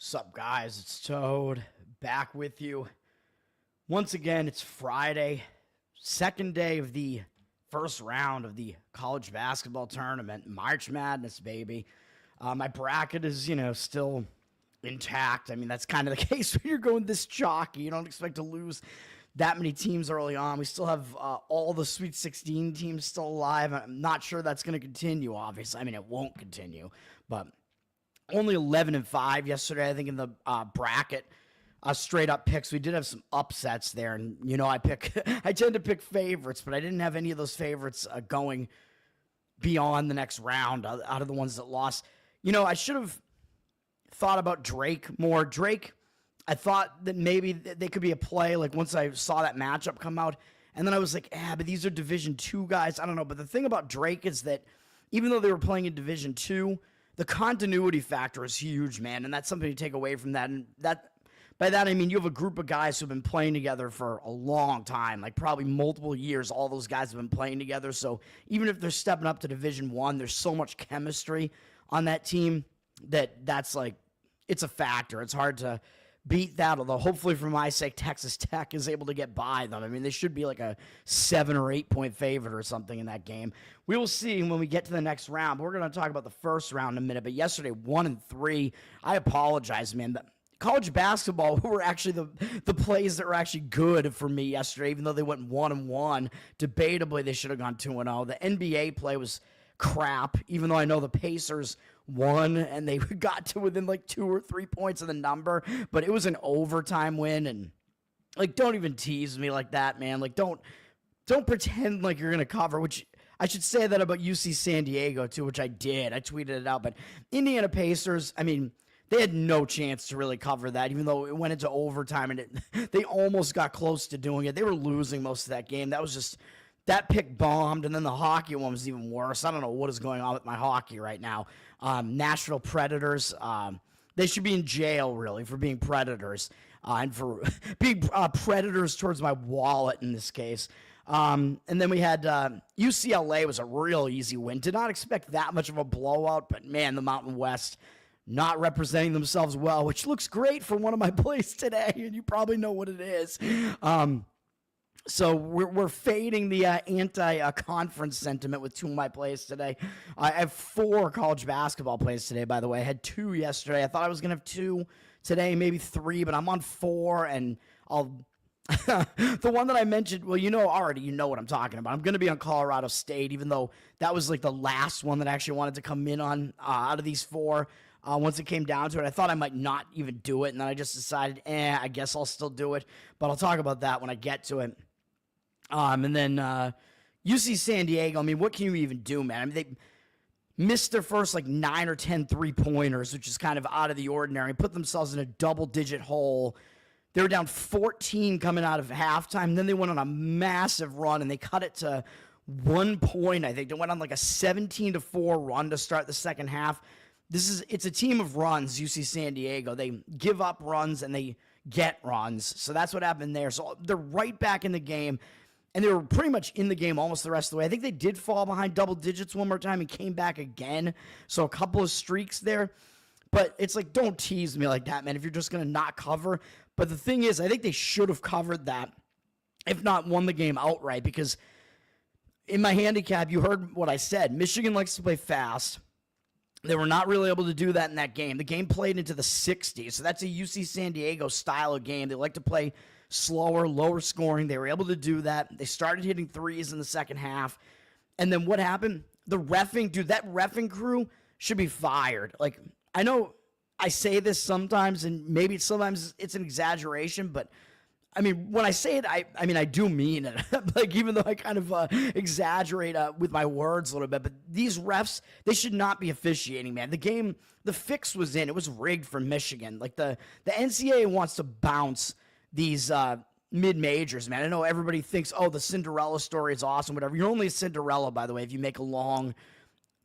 Sup, guys? It's Toad back with you. Once again, it's Friday, second day of the first round of the college basketball tournament. March Madness, baby. My bracket is, still intact. I mean, that's kind of the case when you're going this chalky. You don't expect to lose that many teams early on. We still have all the Sweet 16 teams still alive. I'm not sure that's going to continue, obviously. I mean, it won't continue, but only 11-5 yesterday, I think, in the bracket. Straight up picks. We did have some upsets there, and I I tend to pick favorites, but I didn't have any of those favorites going beyond the next round out of the ones that lost. I should have thought about Drake more. Drake, I thought that maybe they could be a play. Like once I saw that matchup come out, and then I was like, but these are Division II guys. I don't know. But the thing about Drake is that even though they were playing in Division II, the continuity factor is huge, man, and that's something to take away from that. And by that I mean you have a group of guys who've been playing together for a long time, like probably multiple years. All those guys have been playing together. So even if they're stepping up to Division I, there's so much chemistry on that team that's like it's a factor. It's hard to beat that, although hopefully for my sake Texas Tech is able to get by them. I mean, they should be like a 7 or 8 point favorite or something in that game. We will see when we get to the next round. But we're going to talk about the first round in a minute. But yesterday, 1-3. I apologize, man. The college basketball were actually the plays that were actually good for me yesterday, even though they went 1-1. Debatably, they should have gone 2-0. The NBA play was crap, even though I know the Pacers won and they got to within like 2 or 3 points of the number, but it was an overtime win. And like, don't even tease me like that, man. Like, don't pretend like you're gonna cover, which I should say that about UC San Diego too, which I did. I tweeted it out. But Indiana Pacers, I mean, they had no chance to really cover that, even though it went into overtime and they almost got close to doing it. They were losing most of that game. That pick bombed, and then the hockey one was even worse. I don't know what is going on with my hockey right now. Nashville Predators, they should be in jail, really, for being predators and for being predators towards my wallet in this case. And then we had UCLA was a real easy win. Did not expect that much of a blowout, but, man, the Mountain West not representing themselves well, which looks great for one of my plays today, and you probably know what it is. So we're fading the anti-conference sentiment with 2 of my plays today. I have 4 college basketball plays today, by the way. I had 2 yesterday. I thought I was going to have 2 today, maybe 3, but I'm on 4, and I'll the one that I mentioned, well, you know what I'm talking about. I'm going to be on Colorado State, even though that was like the last one that I actually wanted to come in on out of these 4. Once it came down to it, I thought I might not even do it, and then I just decided, I guess I'll still do it. But I'll talk about that when I get to it. And then UC San Diego, I mean, what can you even do, man? I mean, they missed their first like 9 or 10 3-pointers, which is kind of out of the ordinary, put themselves in a double-digit hole. They were down 14 coming out of halftime. Then they went on a massive run, and they cut it to 1 point, I think. They went on like a 17-4 run to start the second half. It's a team of runs, UC San Diego. They give up runs, and they get runs. So that's what happened there. So they're right back in the game. And they were pretty much in the game almost the rest of the way. I think they did fall behind double digits one more time and came back again. So a couple of streaks there. But it's like, don't tease me like that, man, if you're just going to not cover. But the thing is, I think they should have covered that, if not won the game outright. Because in my handicap, you heard what I said. Michigan likes to play fast. They were not really able to do that in that game. The game played into the 60s. So that's a UC San Diego style of game. They like to play slower, lower scoring. They were able to do that. They started hitting threes in the second half. And then what happened? The reffing, dude, that reffing crew should be fired. Like, I know I say this sometimes, and maybe sometimes it's an exaggeration, but I mean, when I say it, I mean, I do mean it. Like, even though I kind of exaggerate with my words a little bit, but these refs, they should not be officiating, man. The fix was in. It was rigged for Michigan. Like, the NCAA wants to bounce these mid-majors, man. I know everybody thinks, the Cinderella story is awesome, whatever. You're only a Cinderella, by the way, if you make a long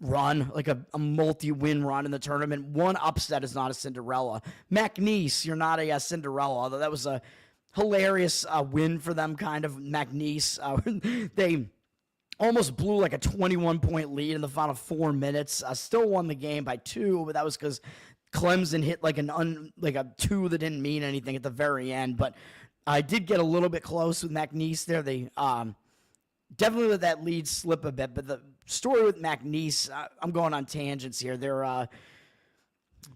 run, like a multi-win run in the tournament. One upset is not a Cinderella. McNeese, you're not a Cinderella, although that was a hilarious win for them, kind of. McNeese, they almost blew like a 21-point lead in the final 4 minutes. Still won the game by 2, but that was because Clemson hit like like a two that didn't mean anything at the very end, but I did get a little bit close with McNeese there. They definitely let that lead slip a bit, but the story with McNeese, I'm going on tangents here. They're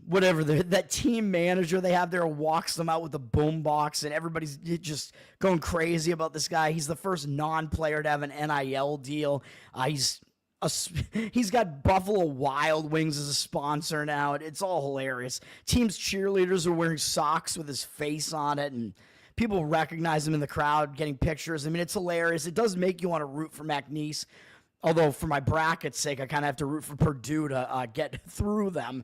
that team manager they have there walks them out with a boombox, and everybody's just going crazy about this guy. He's the first non-player to have an NIL deal. He's got Buffalo Wild Wings as a sponsor now. It's all hilarious. Team's cheerleaders are wearing socks with his face on it, and people recognize him in the crowd, getting pictures. I mean, it's hilarious. It does make you want to root for McNeese. Although, for my bracket's sake, I kind of have to root for Purdue to get through them,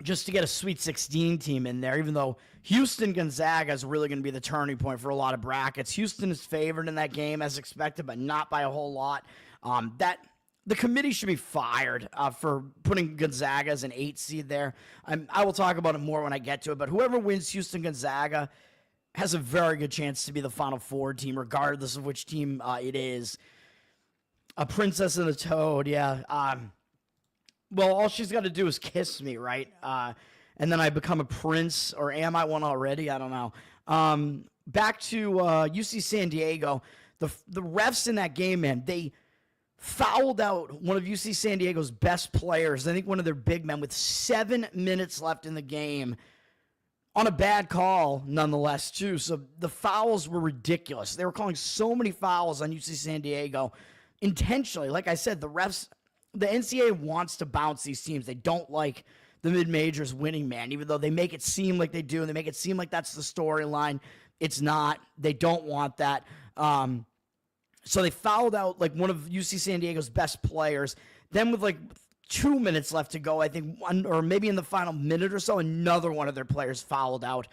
just to get a Sweet 16 team in there, even though Houston-Gonzaga is really going to be the turning point for a lot of brackets. Houston is favored in that game, as expected, but not by a whole lot. The committee should be fired for putting Gonzaga as an 8 seed there. I will talk about it more when I get to it, but whoever wins Houston-Gonzaga has a very good chance to be the Final Four team, regardless of which team it is. A princess and a toad, yeah. Well, all she's got to do is kiss me, right? And then I become a prince, or am I one already? I don't know. Back to UC San Diego. The refs in that game, man, they fouled out one of UC San Diego's best players, I think one of their big men, with 7 minutes left in the game on a bad call, nonetheless, too. So the fouls were ridiculous. They were calling so many fouls on UC San Diego intentionally. Like I said, the refs, the NCAA wants to bounce these teams. They don't like the mid-majors winning, man, even though they make it seem like they do, and they make it seem like that's the storyline. It's not. They don't want that. So they fouled out like one of UC San Diego's best players. Then with like 2 minutes left to go, I think, or maybe in the final minute or so, another one of their players fouled out.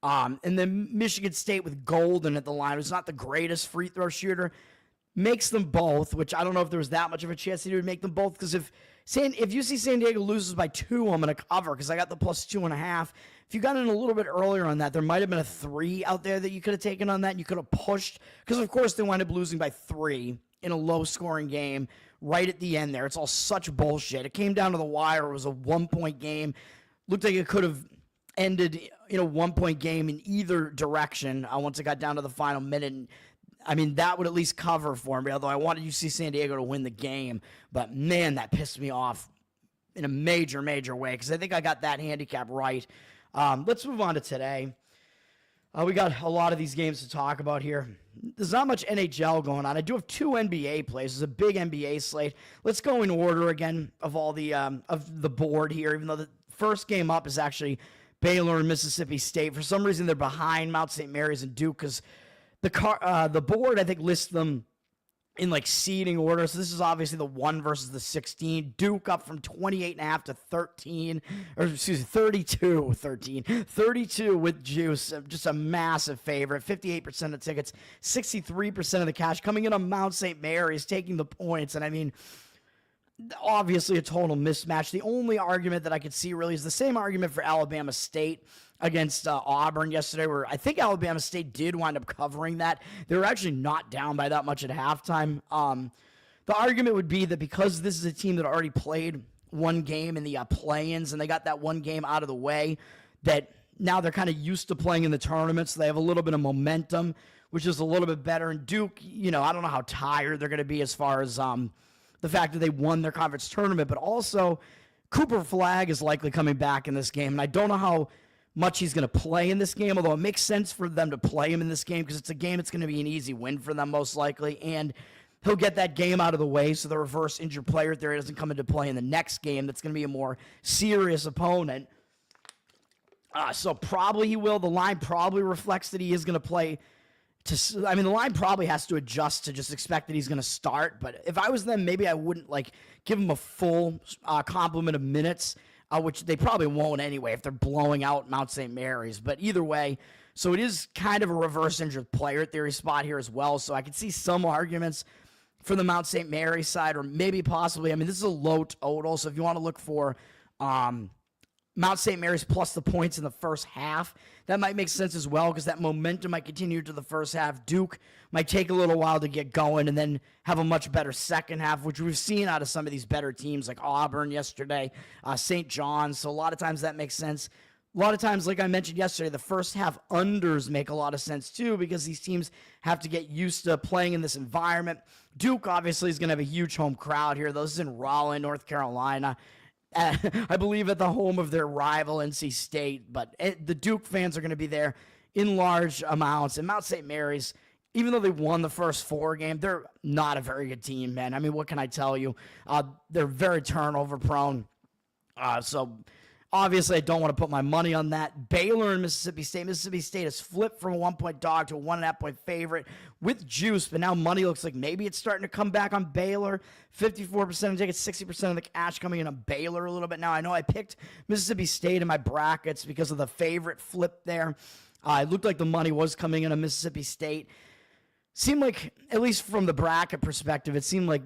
And then Michigan State with Golden at the line, who's not the greatest free throw shooter, makes them both, which I don't know if there was that much of a chance that he would make them both, because if UC San Diego loses by 2, I'm going to cover because I got the plus 2.5. If you got in a little bit earlier on that, there might have been a 3 out there that you could have taken on that, and you could have pushed, because of course they wind up losing by 3 in a low-scoring game right at the end there. It's all such bullshit. It came down to the wire. It was a 1-point game. Looked like it could have ended in a 1-point game in either direction once it got down to the final minute. And, I mean, that would at least cover for me, although I wanted UC San Diego to win the game. But, man, that pissed me off in a major, major way, because I think I got that handicap right. Let's move on to today. We got a lot of these games to talk about here. There's not much NHL going on. I do have 2 NBA plays. There's a big NBA slate. Let's go in order again of all the of the board here, even though the first game up is actually Baylor and Mississippi State. For some reason, they're behind Mount St. Mary's and Duke, because the board, I think, lists them in like seeding order. So this is obviously the 1 versus the 16. Duke up from 28.5 to 13, or excuse me, 32 with juice. Just a massive favorite. 58% of tickets, 63% of the cash coming in on Mount St. Mary's, taking the points. And I mean, obviously a total mismatch. The only argument that I could see really is the same argument for Alabama State against Auburn yesterday, where I think Alabama State did wind up covering that. They were actually not down by that much at halftime. The argument would be that because this is a team that already played one game in the play-ins, and they got that one game out of the way, that now they're kind of used to playing in the tournament, so they have a little bit of momentum, which is a little bit better. And Duke, I don't know how tired they're going to be as far as the fact that they won their conference tournament, but also Cooper Flagg is likely coming back in this game, and I don't know how much he's going to play in this game, although it makes sense for them to play him in this game because it's a game that's going to be an easy win for them most likely, and he'll get that game out of the way so the reverse injured player theory doesn't come into play in the next game. That's going to be a more serious opponent. So probably he will. The line probably reflects that he is going to play. The line probably has to adjust to just expect that he's going to start, but if I was them, maybe I wouldn't give him a full complement of minutes, which they probably won't anyway if they're blowing out Mount St. Mary's. But either way, so it is kind of a reverse injured player theory spot here as well. So I could see some arguments for the Mount St. Mary's side, or maybe possibly, this is a low total. So if you want to look for Mount St. Mary's plus the points in the first half. That might make sense as well because that momentum might continue to the first half. Duke might take a little while to get going and then have a much better second half, which we've seen out of some of these better teams like Auburn yesterday, St. John's. So a lot of times that makes sense. A lot of times, like I mentioned yesterday, the first half unders make a lot of sense too because these teams have to get used to playing in this environment. Duke obviously is going to have a huge home crowd here. This is in Raleigh, North Carolina. I believe at the home of their rival, NC State, but the Duke fans are going to be there in large amounts. And Mount St. Mary's, even though they won the first 4 games, they're not a very good team, man. I mean, what can I tell you? They're very turnover prone. So obviously, I don't want to put my money on that. Baylor and Mississippi State. Mississippi State has flipped from a 1-point dog to a 1.5-point favorite with juice, but now money looks like maybe it's starting to come back on Baylor. 54% of tickets, 60% of the cash coming in on Baylor a little bit now. I know I picked Mississippi State in my brackets because of the favorite flip there. It looked like the money was coming in on Mississippi State. Seemed like, at least from the bracket perspective, it seemed like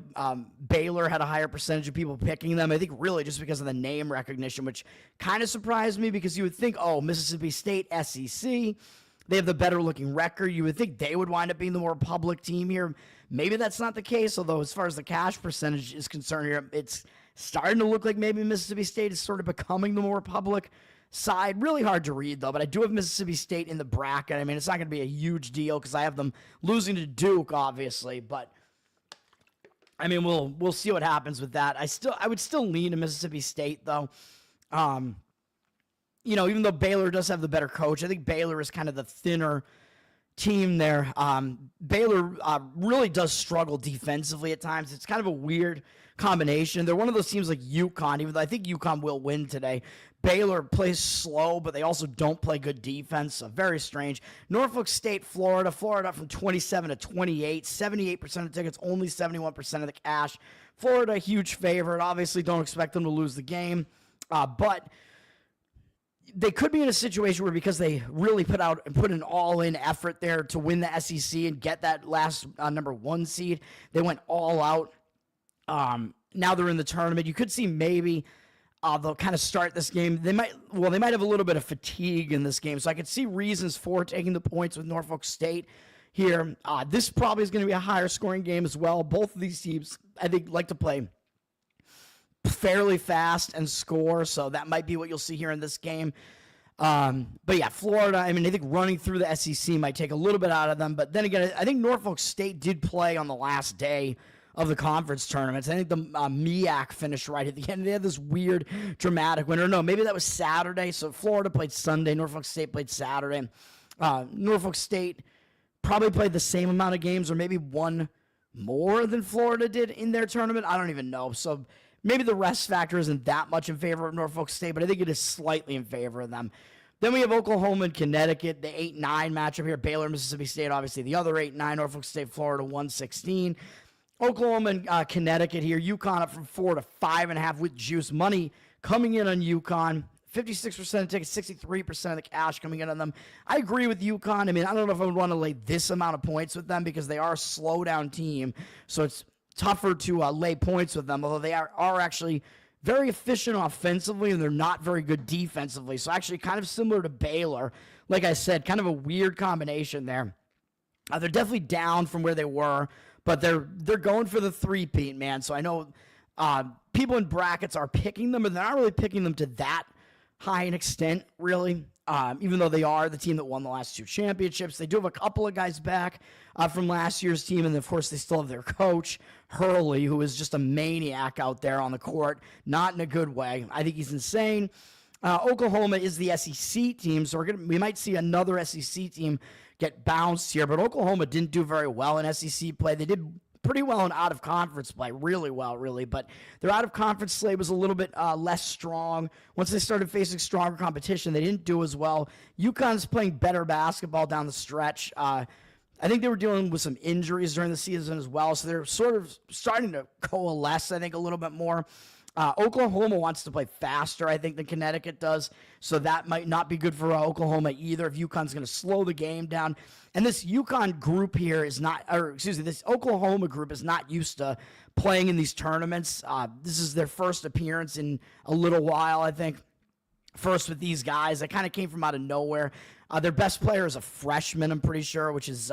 Baylor had a higher percentage of people picking them. I think really just because of the name recognition, which kind of surprised me because you would think, oh, Mississippi State, SEC, they have the better looking record. You would think they would wind up being the more public team here. Maybe that's not the case, although as far as the cash percentage is concerned here, it's starting to look like maybe Mississippi State is sort of becoming the more public side. Really hard to read, though, but I do have Mississippi State in the bracket. I mean, it's not going to be a huge deal because I have them losing to Duke, obviously, but I mean, we'll see what happens with that. I would still lean to Mississippi State, though. Even though Baylor does have the better coach, I think Baylor is kind of the thinner team there. Baylor really does struggle defensively at times. It's kind of a weird combination. They're one of those teams like UConn, even though I think UConn will win today. Baylor plays slow, but they also don't play good defense, so very strange. Norfolk State, Florida. Florida from 27 to 28. 78% of tickets, only 71% of the cash. Florida, huge favorite. Obviously, don't expect them to lose the game, but they could be in a situation where because they really put an all-in effort there to win the SEC and get that last number 1 seed, they went all out. Now they're in the tournament. You could see maybe they'll kind of start this game. They might have a little bit of fatigue in this game, so I could see reasons for taking the points with Norfolk State here. This probably is going to be a higher scoring game as well. Both of these teams, I think, like to play fairly fast and score, so that might be what you'll see here in this game. But yeah, Florida, I mean, I think running through the SEC might take a little bit out of them, but then again, I think Norfolk State did play on the last day of the conference tournaments. I think the MEAC finished right at the end. They had this weird, dramatic winner. No, maybe that was Saturday, so Florida played Sunday, Norfolk State played Saturday. Norfolk State probably played the same amount of games or maybe one more than Florida did in their tournament. I don't even know, so maybe the rest factor isn't that much in favor of Norfolk State, but I think it is slightly in favor of them. Then we have Oklahoma and Connecticut, the 8-9 matchup here. Baylor, Mississippi State, obviously the other 8-9. Norfolk State, Florida, 116. Oklahoma and Connecticut here. UConn up from 4 to 5.5 with juice. Money coming in on UConn. 56% of tickets, 63% of the cash coming in on them. I agree with UConn. I mean, I don't know if I would want to lay this amount of points with them because they are a slow-down team, so it's tougher to lay points with them, although they are actually very efficient offensively, and they're not very good defensively. So actually kind of similar to Baylor. Like I said, kind of a weird combination there. They're definitely down from where they were, but they're going for the three-peat, man. So I know people in brackets are picking them, but they're not really picking them to that high an extent, really. Even though they are the team that won the last 2 championships. They do have a couple of guys back from last year's team, and of course they still have their coach, Hurley, who is just a maniac out there on the court, not in a good way. I think he's insane. Oklahoma is the SEC team, so we might see another SEC team get bounced here, but Oklahoma didn't do very well in SEC play. They did pretty well in out-of-conference play, really well, really, but their out-of-conference slate was a little bit less strong. Once they started facing stronger competition, they didn't do as well. UConn's playing better basketball down the stretch. I think they were dealing with some injuries during the season as well, so they're sort of starting to coalesce, I think, a little bit more. Oklahoma wants to play faster, I think, than Connecticut does, so that might not be good for Oklahoma either if UConn's going to slow the game down. And this UConn group here is not, this Oklahoma group is not used to playing in these tournaments. This is their first appearance in a little while, I think. first with these guys. That kind of came from out of nowhere. Their best player is a freshman, I'm pretty sure, which is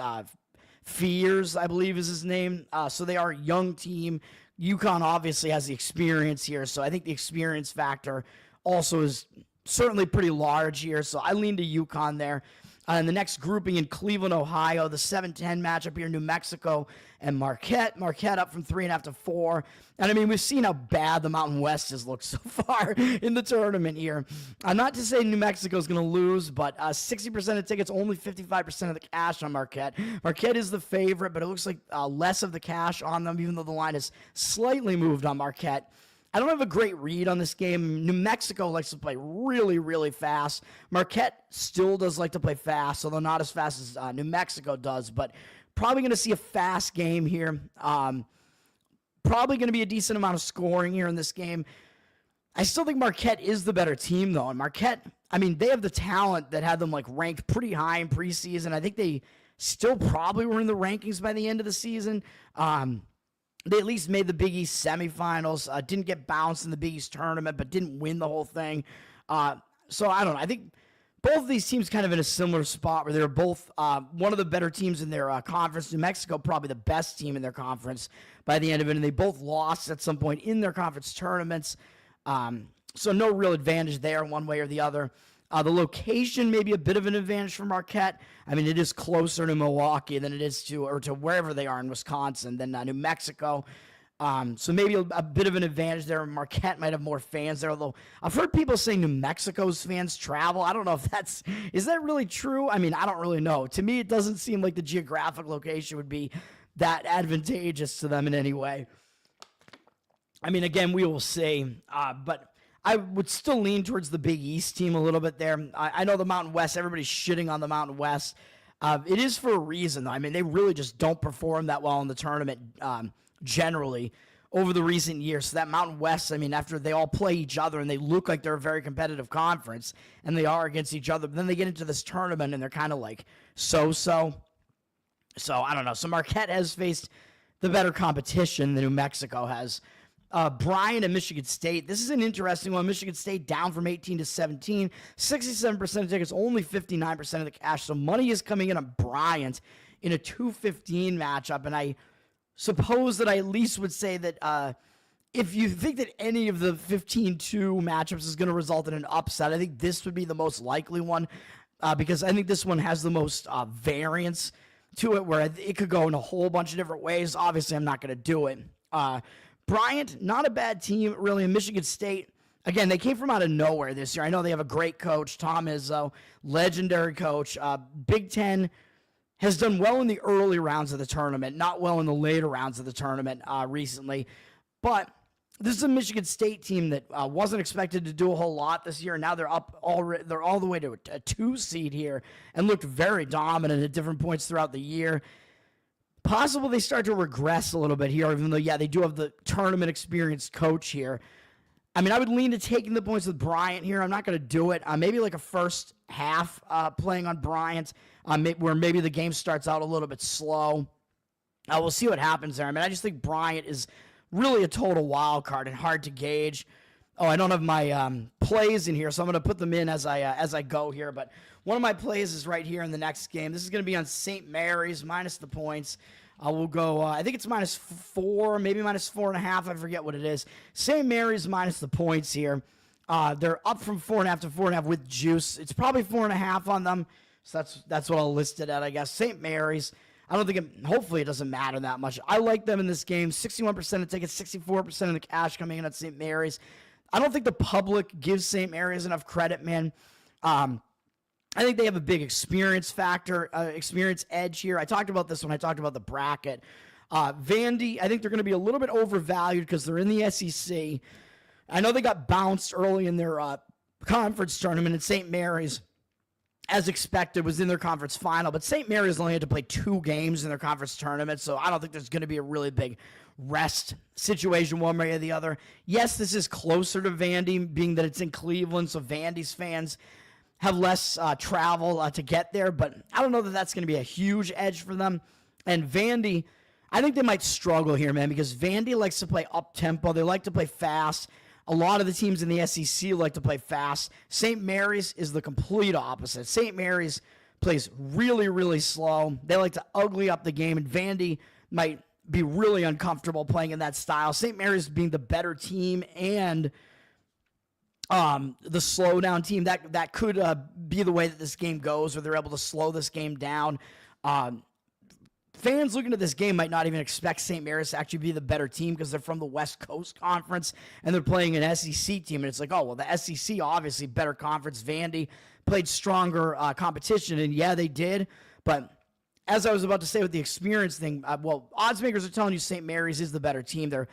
Fears, I believe is his name. So they are a young team. UConn obviously has the experience here, so I think the experience factor also is certainly pretty large here. So I lean to UConn there. In the next grouping in Cleveland, Ohio, the 7-10 matchup here, New Mexico and Marquette. Marquette up from 3.5 to 4. And I mean, we've seen how bad the Mountain West has looked so far in the tournament here. Not to say New Mexico is going to lose, but 60% of tickets, only 55% of the cash on Marquette. Marquette is the favorite, but it looks like less of the cash on them, even though the line is slightly moved on Marquette. I don't have a great read on this game. New Mexico likes to play really, really fast. Marquette still does like to play fast, although not as fast as New Mexico does, but probably going to see a fast game here. Probably going to be a decent amount of scoring here in this game. I still think Marquette is the better team, though. And Marquette, I mean, they have the talent that had them like ranked pretty high in preseason. I think they still probably were in the rankings by the end of the season. They at least made the Big East semifinals, didn't get bounced in the Big East tournament, but didn't win the whole thing. So I don't know. I think both of these teams kind of in a similar spot where they're both one of the better teams in their conference. New Mexico probably the best team in their conference by the end of it, and they both lost at some point in their conference tournaments. So no real advantage there one way or the other. The location may be a bit of an advantage for Marquette. I mean, it is closer to Milwaukee than it is to wherever they are in Wisconsin than New Mexico. So maybe a bit of an advantage there. Marquette might have more fans there, although I've heard people saying New Mexico's fans travel. I don't know if is that really true? I mean, I don't really know. To me, it doesn't seem like the geographic location would be that advantageous to them in any way. I mean, again, we will see, but I would still lean towards the Big East team a little bit there. I know the Mountain West, everybody's shitting on the Mountain West. It is for a reason, though. I mean, they really just don't perform that well in the tournament generally over the recent years. So that Mountain West, I mean, after they all play each other and they look like they're a very competitive conference, and they are against each other, but then they get into this tournament and they're kind of like so-so. So, I don't know. So Marquette has faced the better competition than New Mexico has. Bryant and Michigan State. This is an interesting one. Michigan State down from 18 to 17. 67% of tickets, only 59% of the cash. So money is coming in on Bryant in a 2-15 matchup. And I suppose that I at least would say that if you think that any of the 15-2 matchups is going to result in an upset, I think this would be the most likely one because I think this one has the most variance to it where it could go in a whole bunch of different ways. Obviously, I'm not going to do it. Bryant, not a bad team, really. In Michigan State, again, they came from out of nowhere this year. I know they have a great coach, Tom Izzo, legendary coach. Big Ten has done well in the early rounds of the tournament, not well in the later rounds of the tournament recently. But this is a Michigan State team that wasn't expected to do a whole lot this year. Now they're up already. They're all the way to a 2 seed here and looked very dominant at different points throughout the year. Possible they start to regress a little bit here, even though, yeah, they do have the tournament experienced coach here. I mean, I would lean to taking the points with Bryant here. I'm not going to do it. Maybe like a first half playing on Bryant where maybe the game starts out a little bit slow. We'll see what happens there. I mean, I just think Bryant is really a total wild card and hard to gauge. Oh, I don't have my plays in here, so I'm going to put them in as I go here. But one of my plays is right here in the next game. This is going to be on St. Mary's minus the points. We'll go, I think it's -4, maybe -4.5. I forget what it is. St. Mary's minus the points here. They're up from 4.5 to 4.5 with juice. It's probably 4.5 on them. So that's what I'll list it at, I guess. St. Mary's. I don't think hopefully it doesn't matter that much. I like them in this game. 61% of tickets, 64% of the cash coming in at St. Mary's. I don't think the public gives St. Mary's enough credit, man. I think they have a big experience factor, experience edge here. I talked about this when I talked about the bracket. Vandy, I think they're going to be a little bit overvalued because they're in the SEC. I know they got bounced early in their conference tournament, and St. Mary's, as expected, was in their conference final. But St. Mary's only had to play 2 games in their conference tournament, so I don't think there's going to be a really big rest situation one way or the other. Yes, this is closer to Vandy, being that it's in Cleveland, so Vandy's fans have less travel to get there, but I don't know that that's going to be a huge edge for them. And Vandy, I think they might struggle here, man, because Vandy likes to play up-tempo. They like to play fast. A lot of the teams in the SEC like to play fast. St. Mary's is the complete opposite. St. Mary's plays really, really slow. They like to ugly up the game, and Vandy might be really uncomfortable playing in that style. St. Mary's being the better team and the slow down team, that could be the way that this game goes, or they're able to slow this game down. Fans looking at this game might not even expect St. Mary's to actually be the better team because they're from the West Coast Conference and they're playing an SEC team. And it's like, oh, well, the SEC, obviously better conference. Vandy played stronger competition, and yeah, they did. But as I was about to say with the experience thing, odds makers are telling you St. Mary's is the better team. They're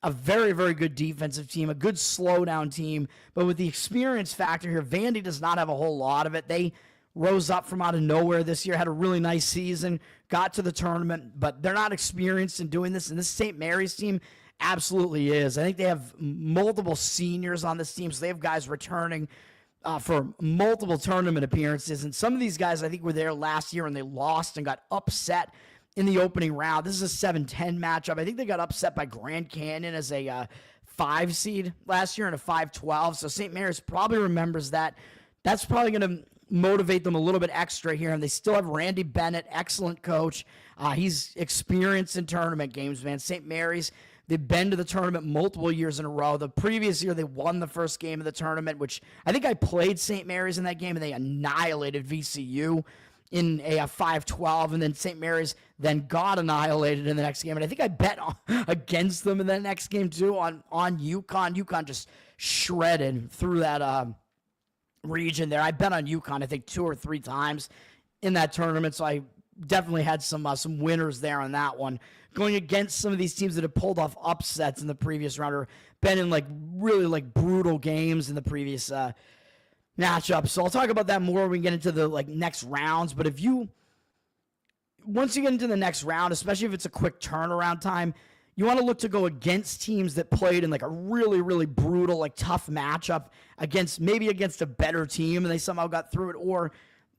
a very, very good defensive team, a good slowdown team. But with the experience factor here, Vandy does not have a whole lot of it. They rose up from out of nowhere this year, had a really nice season, got to the tournament, but they're not experienced in doing this. And this St. Mary's team absolutely is. I think they have multiple seniors on this team, so they have guys returning for multiple tournament appearances. And some of these guys, I think, were there last year and they lost and got upset in the opening round. This is a 7-10 matchup. I think they got upset by Grand Canyon as a 5 seed last year and a 5-12. So St. Mary's probably remembers that. That's probably going to motivate them a little bit extra here. And they still have Randy Bennett, excellent coach. He's experienced in tournament games, man. St. Mary's, they've been to the tournament multiple years in a row. The previous year, they won the first game of the tournament, which I think I played St. Mary's in that game, and they annihilated VCU in a 5-12, and then St. Mary's then got annihilated in the next game. And I think I bet against them in that next game, too, on UConn. UConn just shredded through that region there. I bet on UConn, I think, 2 or 3 times in that tournament, so I definitely had some winners there on that one. Going against some of these teams that have pulled off upsets in the previous round or been in really brutal games in the previous matchup. So I'll talk about that more when we get into the next rounds. But once you get into the next round, especially if it's a quick turnaround time, you want to look to go against teams that played in a really, really brutal, tough matchup against a better team and they somehow got through it, or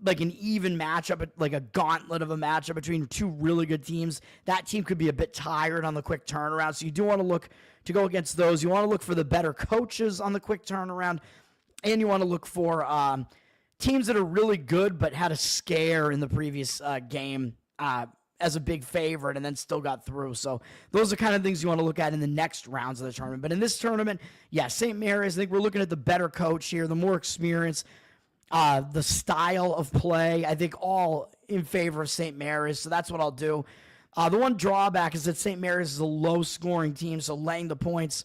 an even matchup, a gauntlet of a matchup between 2 really good teams. That team could be a bit tired on the quick turnaround. So you do want to look to go against those. You want to look for the better coaches on the quick turnaround. And you want to look for teams that are really good but had a scare in the previous game as a big favorite and then still got through. So those are kind of things you want to look at in the next rounds of the tournament. But in this tournament, yeah, St. Mary's, I think we're looking at the better coach here, the more experience, the style of play, I think all in favor of St. Mary's. So that's what I'll do. The one drawback is that St. Mary's is a low-scoring team, so laying the points,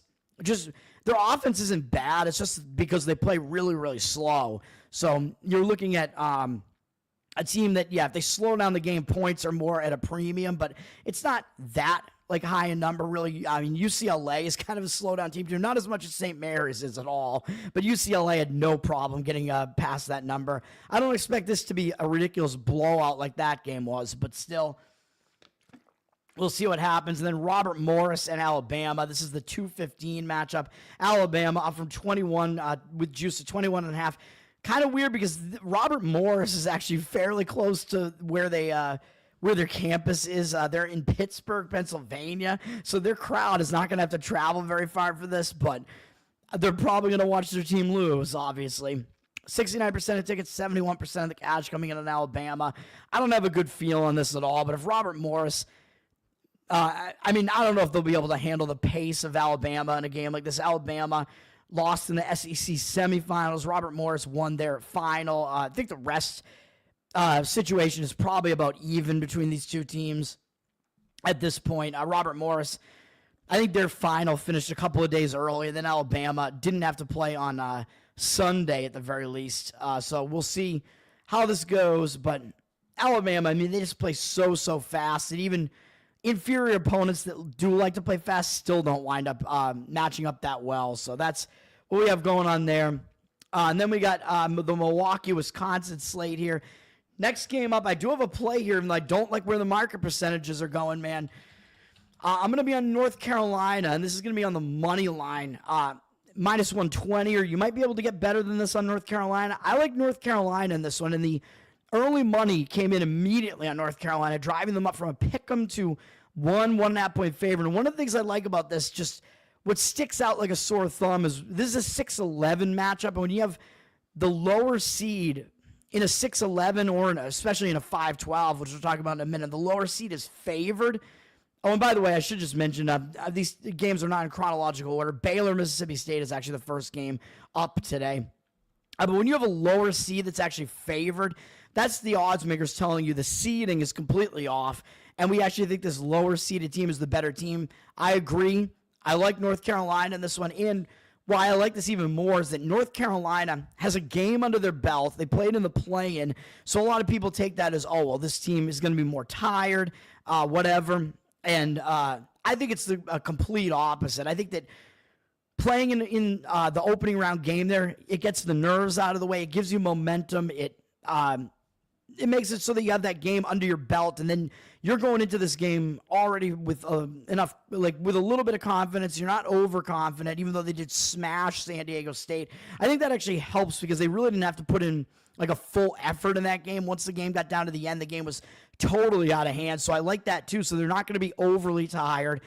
their offense isn't bad. It's just because they play really, really slow. So you're looking at a team that, yeah, if they slow down the game, points are more at a premium, but it's not that high in number, really. I mean, UCLA is kind of a slow-down team, too. Not as much as St. Mary's is at all, but UCLA had no problem getting past that number. I don't expect this to be a ridiculous blowout like that game was, but still, we'll see what happens. And then Robert Morris and Alabama. This is the 2-15 matchup. Alabama up from 21 with juice to 21.5. Kind of weird because Robert Morris is actually fairly close to where their campus is. They're in Pittsburgh, Pennsylvania, so their crowd is not going to have to travel very far for this, but they're probably going to watch their team lose, obviously. 69% of tickets, 71% of the cash coming in on Alabama. I don't have a good feel on this at all, but if Robert Morris, I don't know if they'll be able to handle the pace of Alabama in a game like this. Alabama lost in the SEC semifinals. Robert Morris won their final. I think the rest situation is probably about even between these two teams at this point. Robert Morris, I think their final finished a couple of days early, and then Alabama didn't have to play on Sunday at the very least. So we'll see how this goes. But Alabama, they just play so fast that even inferior opponents that do like to play fast still don't wind up matching up that well. So that's what we have going on there. And then we got the Milwaukee-Wisconsin slate here. Next game up, I do have a play here, and I don't like where the market percentages are going, man. I'm going to be on North Carolina, and this is going to be on the money line, minus 120, or you might be able to get better than this on North Carolina. I like North Carolina in this one, and the early money came in immediately on North Carolina, driving them up from a pick 'em to 1.5 point favorite. And one of the things I like about this, just what sticks out like a sore thumb is this is a 6-11 matchup. And when you have the lower seed in a 6-11 or especially in a 5-12, which we'll talk about in a minute, the lower seed is favored. Oh, and by the way, I should just mention these games are not in chronological order. Baylor, Mississippi State is actually the first game up today. But when you have a lower seed that's actually favored, that's the odds makers telling you the seeding is completely off. And we actually think this lower seeded team is the better team. I agree. I like North Carolina in this one. And why I like this even more is that North Carolina has a game under their belt. They played in the play-in. So a lot of people take that as, oh, well, this team is going to be more tired, whatever. And I think it's a complete opposite. I think that playing in the opening round game there, it gets the nerves out of the way. It gives you momentum. It makes it so that you have that game under your belt, and then you're going into this game already with enough, like with a little bit of confidence. You're not overconfident, even though they did smash San Diego State. I think that actually helps because they really didn't have to put in like a full effort in that game. Once the game got down to the end, the game was totally out of hand. So I like that too. So they're not going to be overly tired.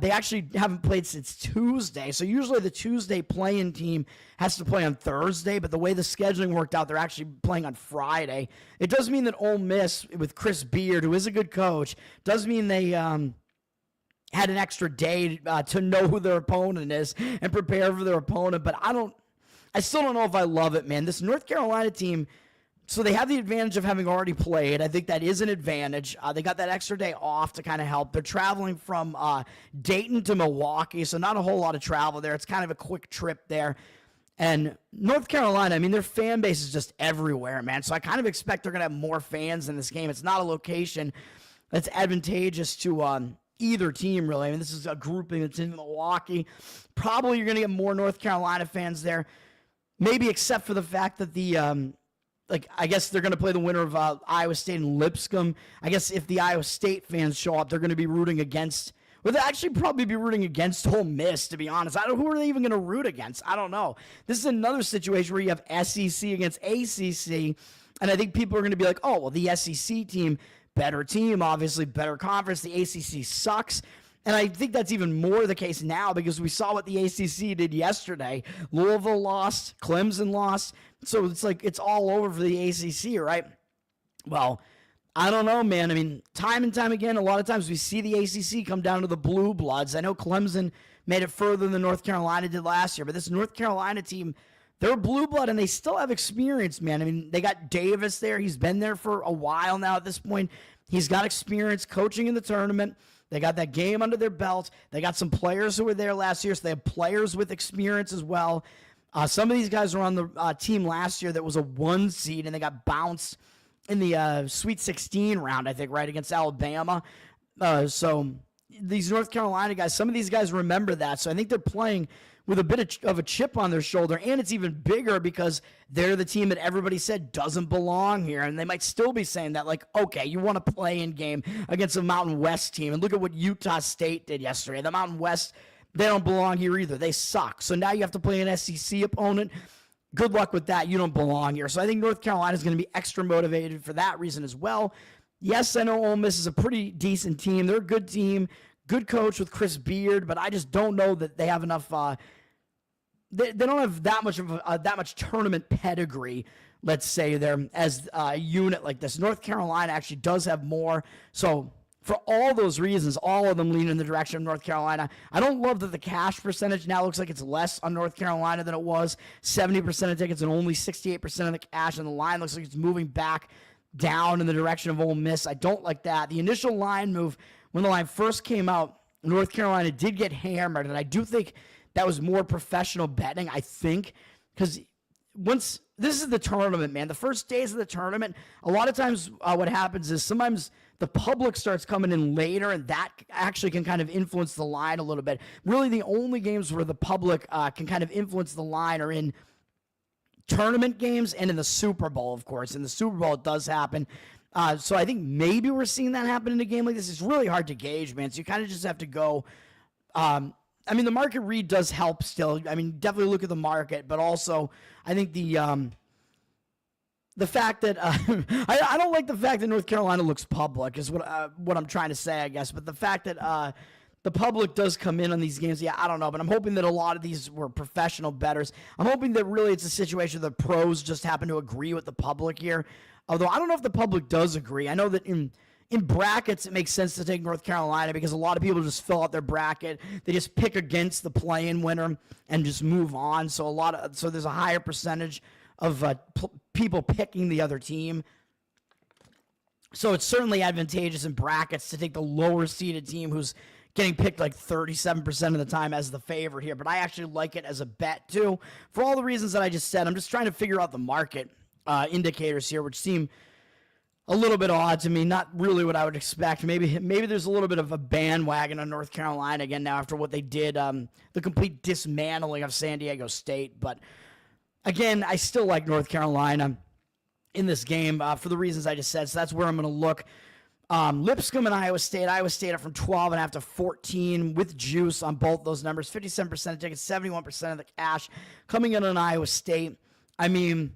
They actually haven't played since Tuesday. So usually the Tuesday play-in team has to play on Thursday, but the way the scheduling worked out, they're actually playing on Friday. It does mean that Ole Miss, with Chris Beard, who is a good coach, does mean they had an extra day to know who their opponent is and prepare for their opponent. But I still don't know if I love it, man. This North Carolina team, so they have the advantage of having already played. I think that is an advantage. They got that extra day off to kind of help. They're traveling from Dayton to Milwaukee, so not a whole lot of travel there. It's kind of a quick trip there. And North Carolina, I mean, their fan base is just everywhere, man. So I kind of expect they're going to have more fans in this game. It's not a location that's advantageous to either team, really. I mean, this is a grouping that's in Milwaukee. Probably you're going to get more North Carolina fans there, maybe except for the fact that I guess they're going to play the winner of Iowa State and Lipscomb. I guess if the Iowa State fans show up, they're going to be rooting against, well, they'll actually probably be rooting against Ole Miss, to be honest. Who are they even going to root against? I don't know. This is another situation where you have SEC against ACC, and I think people are going to be like, oh, well, the SEC team, better team, obviously better conference. The ACC sucks. And I think that's even more the case now because we saw what the ACC did yesterday. Louisville lost, Clemson lost. So it's like it's all over for the ACC, right? Well, I don't know, man. I mean, time and time again, a lot of times we see the ACC come down to the blue bloods. I know Clemson made it further than North Carolina did last year, but this North Carolina team, they're blue blood and they still have experience, man. I mean, they got Davis there. He's been there for a while now at this point. He's got experience coaching in the tournament. They got that game under their belt. They got some players who were there last year, so they have players with experience as well. Some of these guys were on the team last year that was a 1 seed, and they got bounced in the Sweet 16 round, I think, right, against Alabama. So these North Carolina guys, some of these guys remember that. So I think they're playing with a bit of a chip on their shoulder, and it's even bigger because they're the team that everybody said doesn't belong here, and they might still be saying that, like, okay, you want to play in game against a Mountain West team, and look at what Utah State did yesterday. The Mountain West, they don't belong here either. They suck. So now you have to play an SEC opponent. Good luck with that. You don't belong here. So I think North Carolina is going to be extra motivated for that reason as well. Yes, I know Ole Miss is a pretty decent team. They're a good team, good coach with Chris Beard, but I just don't know that they have enough they don't have that much tournament pedigree, let's say, there as a unit like this. North Carolina actually does have more. So for all those reasons, all of them lean in the direction of North Carolina. I don't love that the cash percentage now looks like it's less on North Carolina than it was. 70% of tickets and only 68% of the cash, and the line looks like it's moving back down in the direction of Ole Miss. I don't like that. The initial line move, when the line first came out, North Carolina did get hammered, and I do think that was more professional betting, I think, because once this is the tournament, man, the first days of the tournament, a lot of times what happens is sometimes the public starts coming in later, and that actually can kind of influence the line a little bit. Really, the only games where the public can kind of influence the line are in tournament games and in the Super Bowl, of course. In the Super Bowl, it does happen. So I think maybe we're seeing that happen in a game like this. It's really hard to gauge, man, so you kind of just have to go I mean, the market read does help still. I mean, definitely look at the market, but also I think the fact that I don't like the fact that North Carolina looks public is what I'm trying to say, I guess. But the fact that the public does come in on these games. Yeah, I don't know, but I'm hoping that a lot of these were professional bettors. I'm hoping that really it's a situation where the pros just happen to agree with the public here. Although I don't know if the public does agree. I know that in brackets, it makes sense to take North Carolina because a lot of people just fill out their bracket. They just pick against the play-in winner and just move on. So there's a higher percentage of people picking the other team. So it's certainly advantageous in brackets to take the lower seeded team who's getting picked like 37% of the time as the favorite here. But I actually like it as a bet too. For all the reasons that I just said, I'm just trying to figure out the market indicators here, which seem a little bit odd to me. Not really what I would expect. Maybe there's a little bit of a bandwagon on North Carolina again now after what they did, the complete dismantling of San Diego State. But again, I still like North Carolina in this game for the reasons I just said. So that's where I'm going to look. Lipscomb and Iowa State. Iowa State up from 12.5 to 14 with juice on both those numbers. 57% of tickets, 71% of the cash coming in on Iowa State. I mean,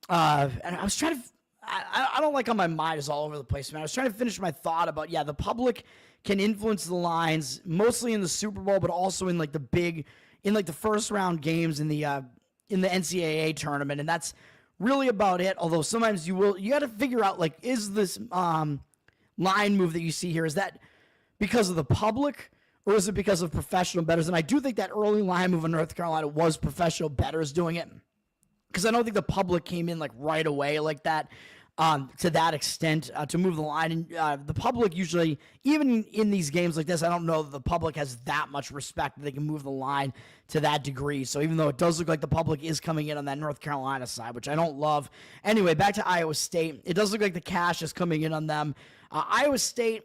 and I was trying to. I don't like how my mind is all over the place, man. I was trying to finish my thought about, the public can influence the lines, mostly in the Super Bowl, but also in like the first round games in the NCAA tournament, and that's really about it. Although sometimes you got to figure out, like, is this line move that you see here, is that because of the public or is it because of professional bettors? And I do think that early line move in North Carolina was professional bettors doing it, because I don't think the public came in like right away like that to that extent to move the line. And the public usually, even in these games like this, I don't know that the public has that much respect that they can move the line to that degree. So even though it does look like the public is coming in on that North Carolina side, which I don't love. Anyway, back to Iowa State. It does look like the cash is coming in on them. Iowa State,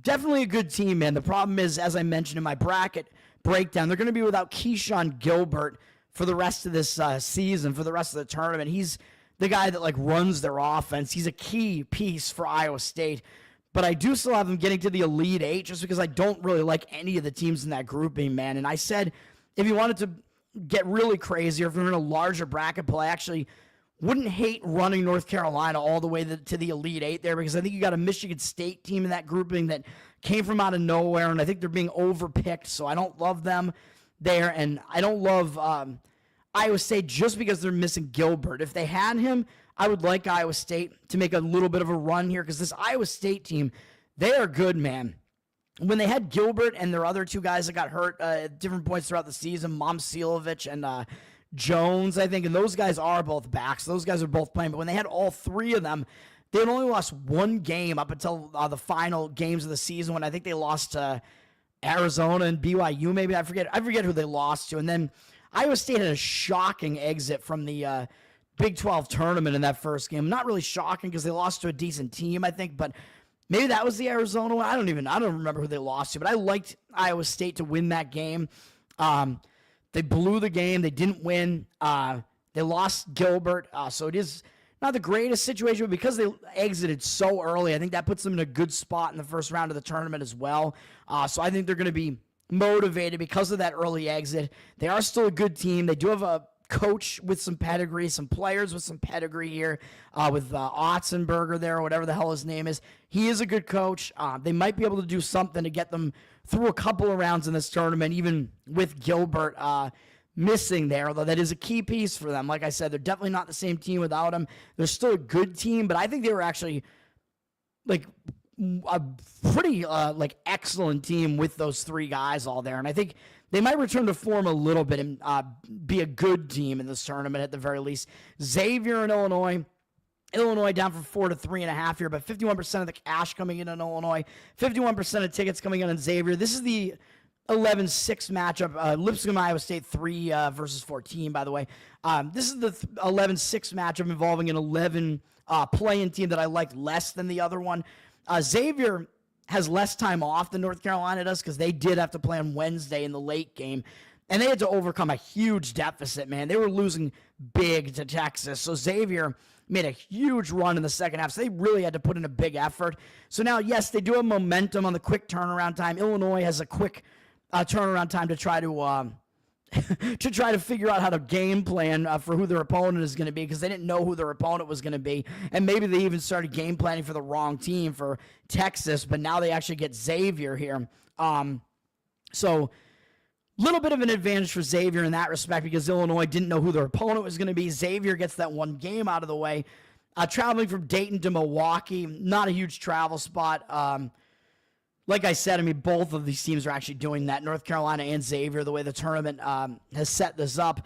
definitely a good team, man. The problem is, as I mentioned in my bracket breakdown, they're going to be without Keyshawn Gilbert for the rest of this season, for the rest of the tournament. He's the guy that like runs their offense. He's a key piece for Iowa State. But I do still have them getting to the Elite Eight just because I don't really like any of the teams in that grouping, man. And I said if you wanted to get really crazy or if you're in a larger bracket play, I actually wouldn't hate running North Carolina all the way to the Elite Eight there, because I think you got a Michigan State team in that grouping that came from out of nowhere, and I think they're being overpicked, so I don't love them there. And I don't love Iowa State just because they're missing Gilbert. If they had him, I would like Iowa State to make a little bit of a run here, because this Iowa State team, they are good, man. When they had Gilbert and their other two guys that got hurt at different points throughout the season, Momcilovic and Jones, I think, and those guys are both back, so those guys are both playing. But when they had all three of them, they had only lost one game up until the final games of the season, when I think they lost to Arizona and BYU, maybe. I forget who they lost to. And then Iowa State had a shocking exit from the Big 12 tournament in that first game. Not really shocking because they lost to a decent team, I think, but maybe that was the Arizona one. I don't remember who they lost to, but I liked Iowa State to win that game. They blew the game. They didn't win. They lost Gilbert, so it is not the greatest situation, but because they exited so early, I think that puts them in a good spot in the first round of the tournament as well. So I think they're going to be motivated because of that early exit. They are still a good team. They do have a coach with some pedigree, some players with some pedigree here, with Otzenberger there, or whatever the hell his name is. He is a good coach. They might be able to do something to get them through a couple of rounds in this tournament, even with Gilbert missing there, although that is a key piece for them. Like I said, they're definitely not the same team without him. They're still a good team, but I think they were actually like a pretty excellent team with those three guys all there. And I think they might return to form a little bit and be a good team in this tournament at the very least. Xavier in Illinois. Illinois down from 4 to 3.5 here, but 51% of the cash coming in Illinois, 51% of tickets coming in on Xavier. This is the 11-6 matchup. Lipscomb, Iowa State 3 versus 14, by the way. This is the 11-6 matchup involving an 11 play-in team that I liked less than the other one. Xavier has less time off than North Carolina does because they did have to play on Wednesday in the late game, and they had to overcome a huge deficit, man. They were losing big to Texas, so Xavier made a huge run in the second half, so they really had to put in a big effort. So now, yes, they do have momentum on the quick turnaround time. Illinois has a quick turnaround time to try to figure out how to game plan for who their opponent is going to be, because they didn't know who their opponent was going to be, and maybe they even started game planning for the wrong team for Texas, but now they actually get Xavier here So little bit of an advantage for Xavier in that respect because Illinois didn't know who their opponent was going to be. Xavier gets that one game out of the way. Traveling from Dayton to Milwaukee, not a huge travel spot. Like I said, I mean, both of these teams are actually doing that. North Carolina and Xavier, the way the tournament has set this up.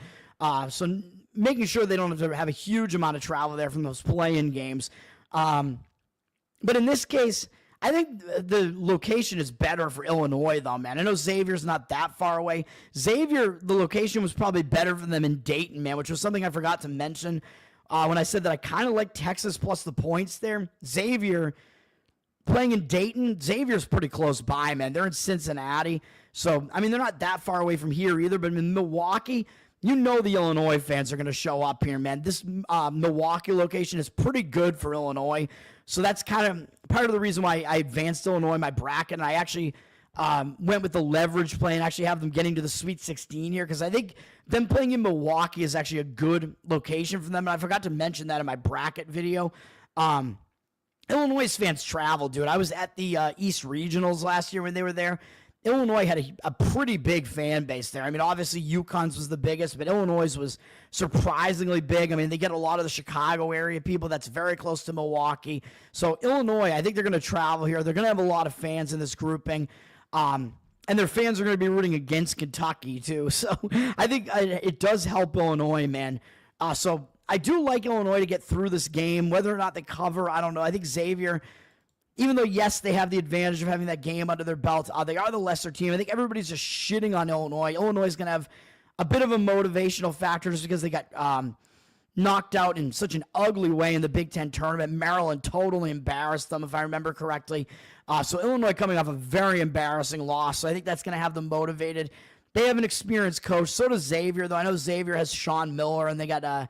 So making sure they don't have to have a huge amount of travel there from those play-in games. But in this case, I think the location is better for Illinois, though, man. I know Xavier's not that far away. Xavier, the location was probably better for them in Dayton, man, which was something I forgot to mention when I said that I kind of like Texas plus the points there. Xavier, playing in Dayton, Xavier's pretty close by, man. They're in Cincinnati. So, I mean, they're not that far away from here either, but in Milwaukee, you know the Illinois fans are going to show up here, man. This Milwaukee location is pretty good for Illinois. So that's kind of part of the reason why I advanced Illinois in my bracket. And I actually went with the leverage play and actually have them getting to the Sweet 16 here because I think them playing in Milwaukee is actually a good location for them. And I forgot to mention that in my bracket video. Illinois fans travel, dude. I was at the East Regionals last year when they were there. Illinois had a pretty big fan base there. I mean, obviously UConn's was the biggest, but Illinois was surprisingly big. I mean, they get a lot of the Chicago area people. That's very close to Milwaukee. So Illinois, I think they're going to travel here. They're going to have a lot of fans in this grouping. And their fans are going to be rooting against Kentucky, too. So I think it does help Illinois, man. So I do like Illinois to get through this game. Whether or not they cover, I don't know. I think Xavier, even though, yes, they have the advantage of having that game under their belt, they are the lesser team. I think everybody's just shitting on Illinois. Illinois is going to have a bit of a motivational factor just because they got knocked out in such an ugly way in the Big Ten tournament. Maryland totally embarrassed them, if I remember correctly. So Illinois coming off a very embarrassing loss. So I think that's going to have them motivated. They have an experienced coach. So does Xavier, though. I know Xavier has Sean Miller, and they got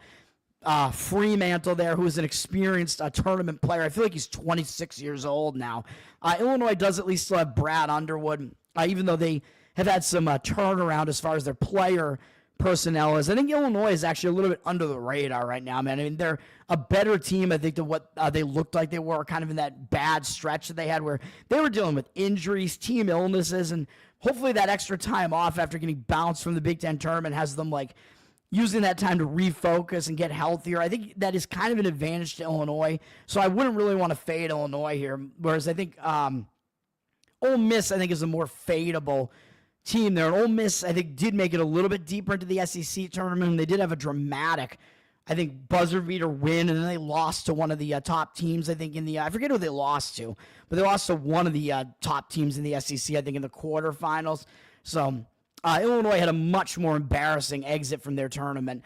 Fremantle there, who is an experienced tournament player. I feel like he's 26 years old now. Illinois does at least still have Brad Underwood, even though they have had some turnaround as far as their player personnel is. I think Illinois is actually a little bit under the radar right now, man. I mean, they're a better team, I think, than what they looked like they were kind of in that bad stretch that they had where they were dealing with injuries, team illnesses, and hopefully that extra time off after getting bounced from the Big Ten tournament has them, like, using that time to refocus and get healthier. I think that is kind of an advantage to Illinois. So I wouldn't really want to fade Illinois here. Whereas I think Ole Miss, I think, is a more fadeable team there. And Ole Miss, I think, did make it a little bit deeper into the SEC tournament. And they did have a dramatic, I think, buzzer beater win. And then they lost to one of the top teams, I think, in the, I forget who they lost to, but they lost to one of the top teams in the SEC, I think, in the quarterfinals. So Illinois had a much more embarrassing exit from their tournament.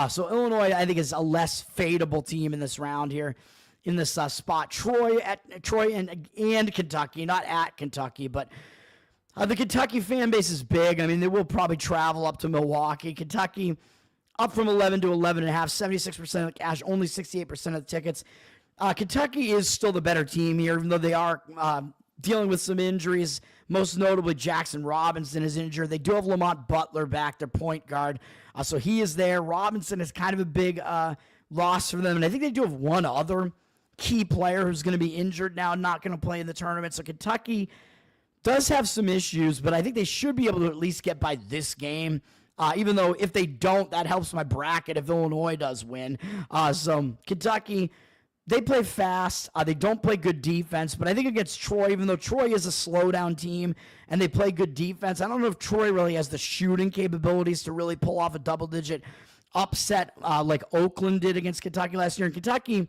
So Illinois, I think, is a less fadeable team in this round here, in this spot. Troy and Kentucky, not at Kentucky, but the Kentucky fan base is big. I mean, they will probably travel up to Milwaukee. Kentucky up from 11 to 11.5, 76% of the cash, only 68% of the tickets. Kentucky is still the better team here, even though they are dealing with some injuries. Most notably, Jackson Robinson is injured. They do have Lamont Butler back, their point guard. So he is there. Robinson is kind of a big loss for them. And I think they do have one other key player who's going to be injured now, not going to play in the tournament. So Kentucky does have some issues, but I think they should be able to at least get by this game. Even though if they don't, that helps my bracket if Illinois does win. So Kentucky, they play fast. They don't play good defense, but I think against Troy, even though Troy is a slowdown team and they play good defense, I don't know if Troy really has the shooting capabilities to really pull off a double-digit upset like Oakland did against Kentucky last year. And Kentucky,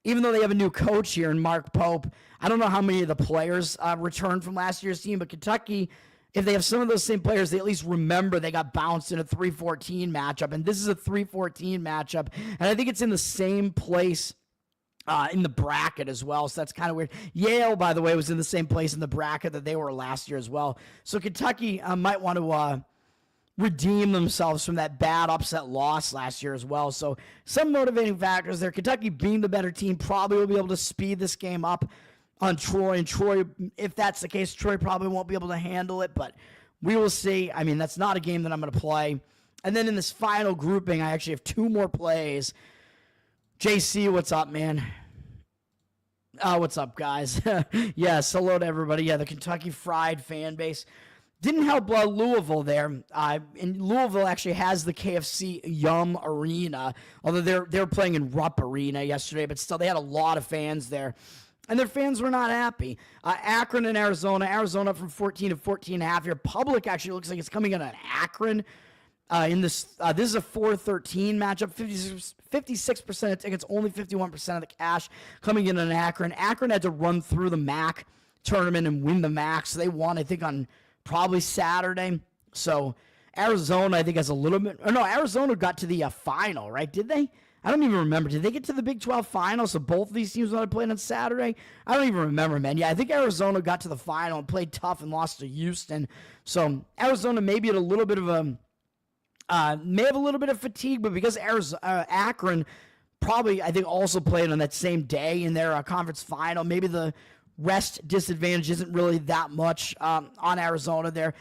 even though they have a new coach here in Mark Pope, I don't know how many of the players returned from last year's team, but Kentucky, if they have some of those same players, they at least remember they got bounced in a 3-14 matchup, and this is a 3-14 matchup, and I think it's in the same place in the bracket as well, so that's kind of weird. Yale, by the way, was in the same place in the bracket that they were last year as well. So Kentucky might want to redeem themselves from that bad upset loss last year as well. So some motivating factors there. Kentucky being the better team probably will be able to speed this game up on Troy. And Troy, if that's the case, Troy probably won't be able to handle it, but we will see. I mean, that's not a game that I'm going to play. And then in this final grouping, I actually have two more plays. JC, what's up, man? What's up, guys? Yes, hello to everybody. Yeah, the Kentucky Fried fan base. Didn't help Louisville there. And Louisville actually has the KFC Yum Arena, although they're playing in Rupp Arena yesterday, but still they had a lot of fans there. And their fans were not happy. Akron and Arizona. Arizona from 14 to 14.5 here. Public actually looks like it's coming in on Akron. This is a 4-13 matchup. 56% of tickets, only 51% of the cash coming in on Akron. Akron had to run through the MAC tournament and win the MAC, so they won, I think, on probably Saturday. So Arizona, I think, has a little bit. Oh no, Arizona got to the final, right? Did they? I don't even remember. Did they get to the Big 12 final? So both of these teams would played on Saturday? I don't even remember, man. Yeah, I think Arizona got to the final and played tough and lost to Houston. So Arizona maybe had a little bit of a may have a little bit of fatigue, but because Akron probably, I think, also played on that same day in their conference final, maybe the rest disadvantage isn't really that much on Arizona there.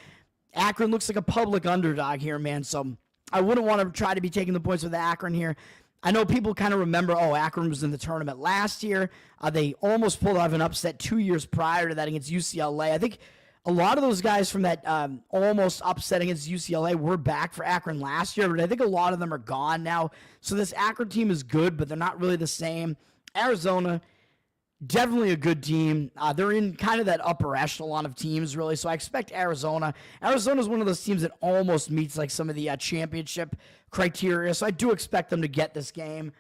Akron looks like a public underdog here, man, so I wouldn't want to try to be taking the points with Akron here. I know people kind of remember, Akron was in the tournament last year. They almost pulled off an upset 2 years prior to that against UCLA. I think a lot of those guys from that almost upset against UCLA were back for Akron last year, but I think a lot of them are gone now. So this Akron team is good, but they're not really the same. Arizona, definitely a good team. They're in kind of that upper echelon of teams, really. So I expect Arizona. Arizona is one of those teams that almost meets like some of the championship criteria. So I do expect them to get this game.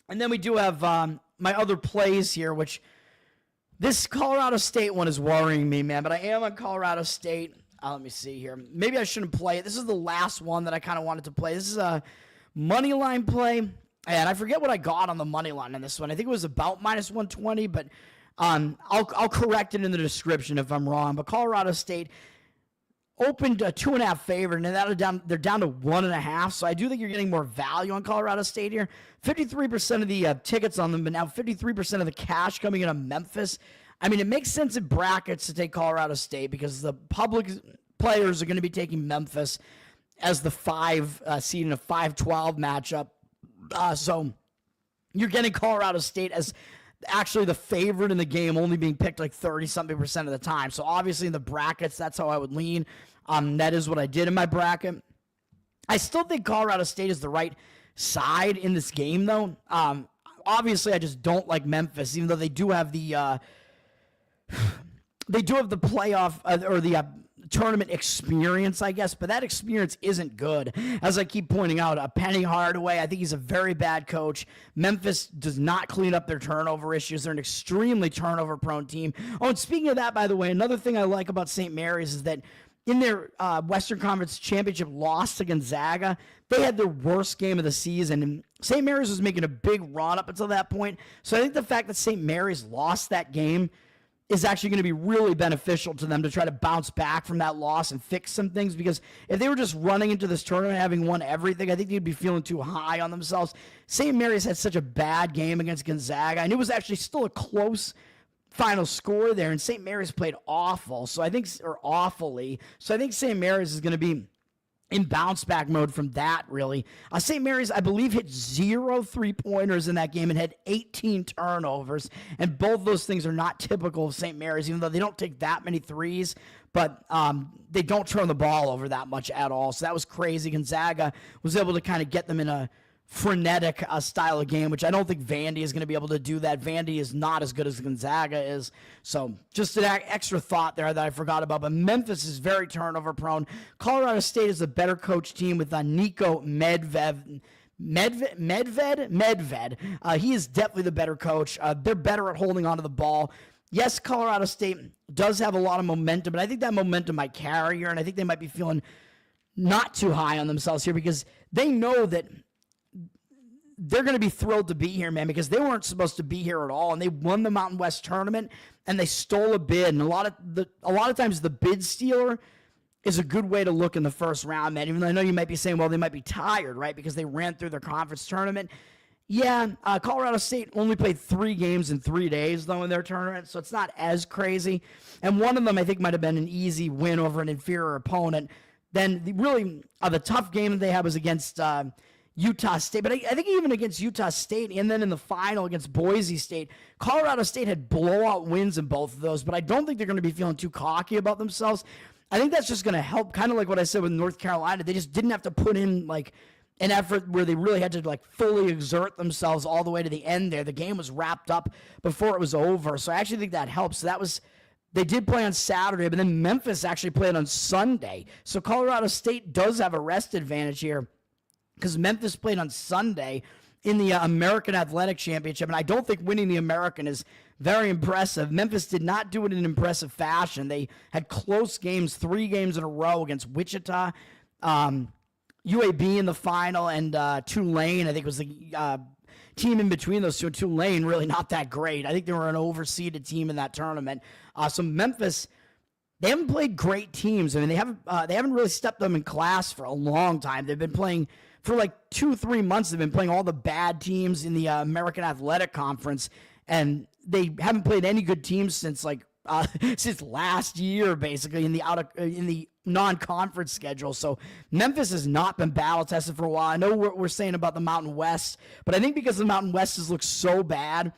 And then we do have my other plays here, which this Colorado State one is worrying me, man. But I am on Colorado State. Let me see here. Maybe I shouldn't play it. This is the last one that I kind of wanted to play. This is a money line play. And I forget what I got on the money line on this one. I think it was about minus 120, but I'll correct it in the description if I'm wrong. But Colorado State opened a 2.5 favorite, and they're down to 1.5. So I do think you're getting more value on Colorado State here. 53% of the tickets on them, but now 53% of the cash coming in on Memphis. I mean, it makes sense in brackets to take Colorado State because the public players are going to be taking Memphis as the 5 seed in a 5-12 matchup. So you're getting Colorado State as actually the favorite in the game, only being picked like 30-something% of the time. So obviously in the brackets, that's how I would lean. That is what I did in my bracket. I still think Colorado State is the right side in this game, though. Obviously, I just don't like Memphis, even though they do have the playoff or the tournament experience, I guess, but that experience isn't good. As I keep pointing out, Penny Hardaway, I think he's a very bad coach. Memphis does not clean up their turnover issues. They're an extremely turnover-prone team. Oh, and speaking of that, by the way, another thing I like about St. Mary's is that in their Western Conference Championship loss to Gonzaga, they had their worst game of the season, and St. Mary's was making a big run up until that point. So I think the fact that St. Mary's lost that game is actually going to be really beneficial to them to try to bounce back from that loss and fix some things, because if they were just running into this tournament having won everything, I think they'd be feeling too high on themselves. St. Mary's had such a bad game against Gonzaga, and it was actually still a close final score there, and St. Mary's played awfully. So I think St. Mary's is going to be in bounce back mode from that, really. St. Mary's, I believe, hit 0 3-pointers in that game and had 18 turnovers. And both those things are not typical of St. Mary's, even though they don't take that many threes. But they don't turn the ball over that much at all. So that was crazy. Gonzaga was able to kind of get them in a frenetic style of game, which I don't think Vandy is going to be able to do that. Vandy is not as good as Gonzaga is. So just an extra thought there that I forgot about. But Memphis is very turnover prone. Colorado State is a better coach team with Nico Medved. He is definitely the better coach. They're better at holding onto the ball. Yes, Colorado State does have a lot of momentum, but I think that momentum might carry here, and I think they might be feeling not too high on themselves here because they know that they're going to be thrilled to be here, man, because they weren't supposed to be here at all, and they won the Mountain West tournament, and they stole a bid. And a lot of times the bid stealer is a good way to look in the first round, man. Even though I know you might be saying, well, they might be tired, right, because they ran through their conference tournament. Yeah, Colorado State only played 3 games in 3 days, though, in their tournament, so it's not as crazy. And one of them, I think, might have been an easy win over an inferior opponent. Then the tough game that they had was against Utah State. But I think even against Utah State and then in the final against Boise State, Colorado State had blowout wins in both of those, but I don't think they're going to be feeling too cocky about themselves. I think that's just going to help, kind of like what I said with North Carolina. They just didn't have to put in like an effort where they really had to like fully exert themselves all the way to the end there. The game was wrapped up before it was over. So I actually think that helps. So they did play on Saturday, but then Memphis actually played on Sunday. So Colorado State does have a rest advantage here because Memphis played on Sunday in the American Athletic Championship, and I don't think winning the American is very impressive. Memphis did not do it in impressive fashion. They had close games, 3 games in a row against Wichita, UAB in the final, and Tulane, I think was the team in between those two. Tulane really not that great. I think they were an overseeded team in that tournament. So Memphis, they haven't played great teams. I mean, they haven't really stepped them in class for a long time. They've been playing for like 2-3 months. They've been playing all the bad teams in the American Athletic Conference, and they haven't played any good teams since since last year, basically in the non-conference schedule. So Memphis has not been battle tested for a while. I know we're saying about the Mountain West, but I think because the Mountain West has looked so bad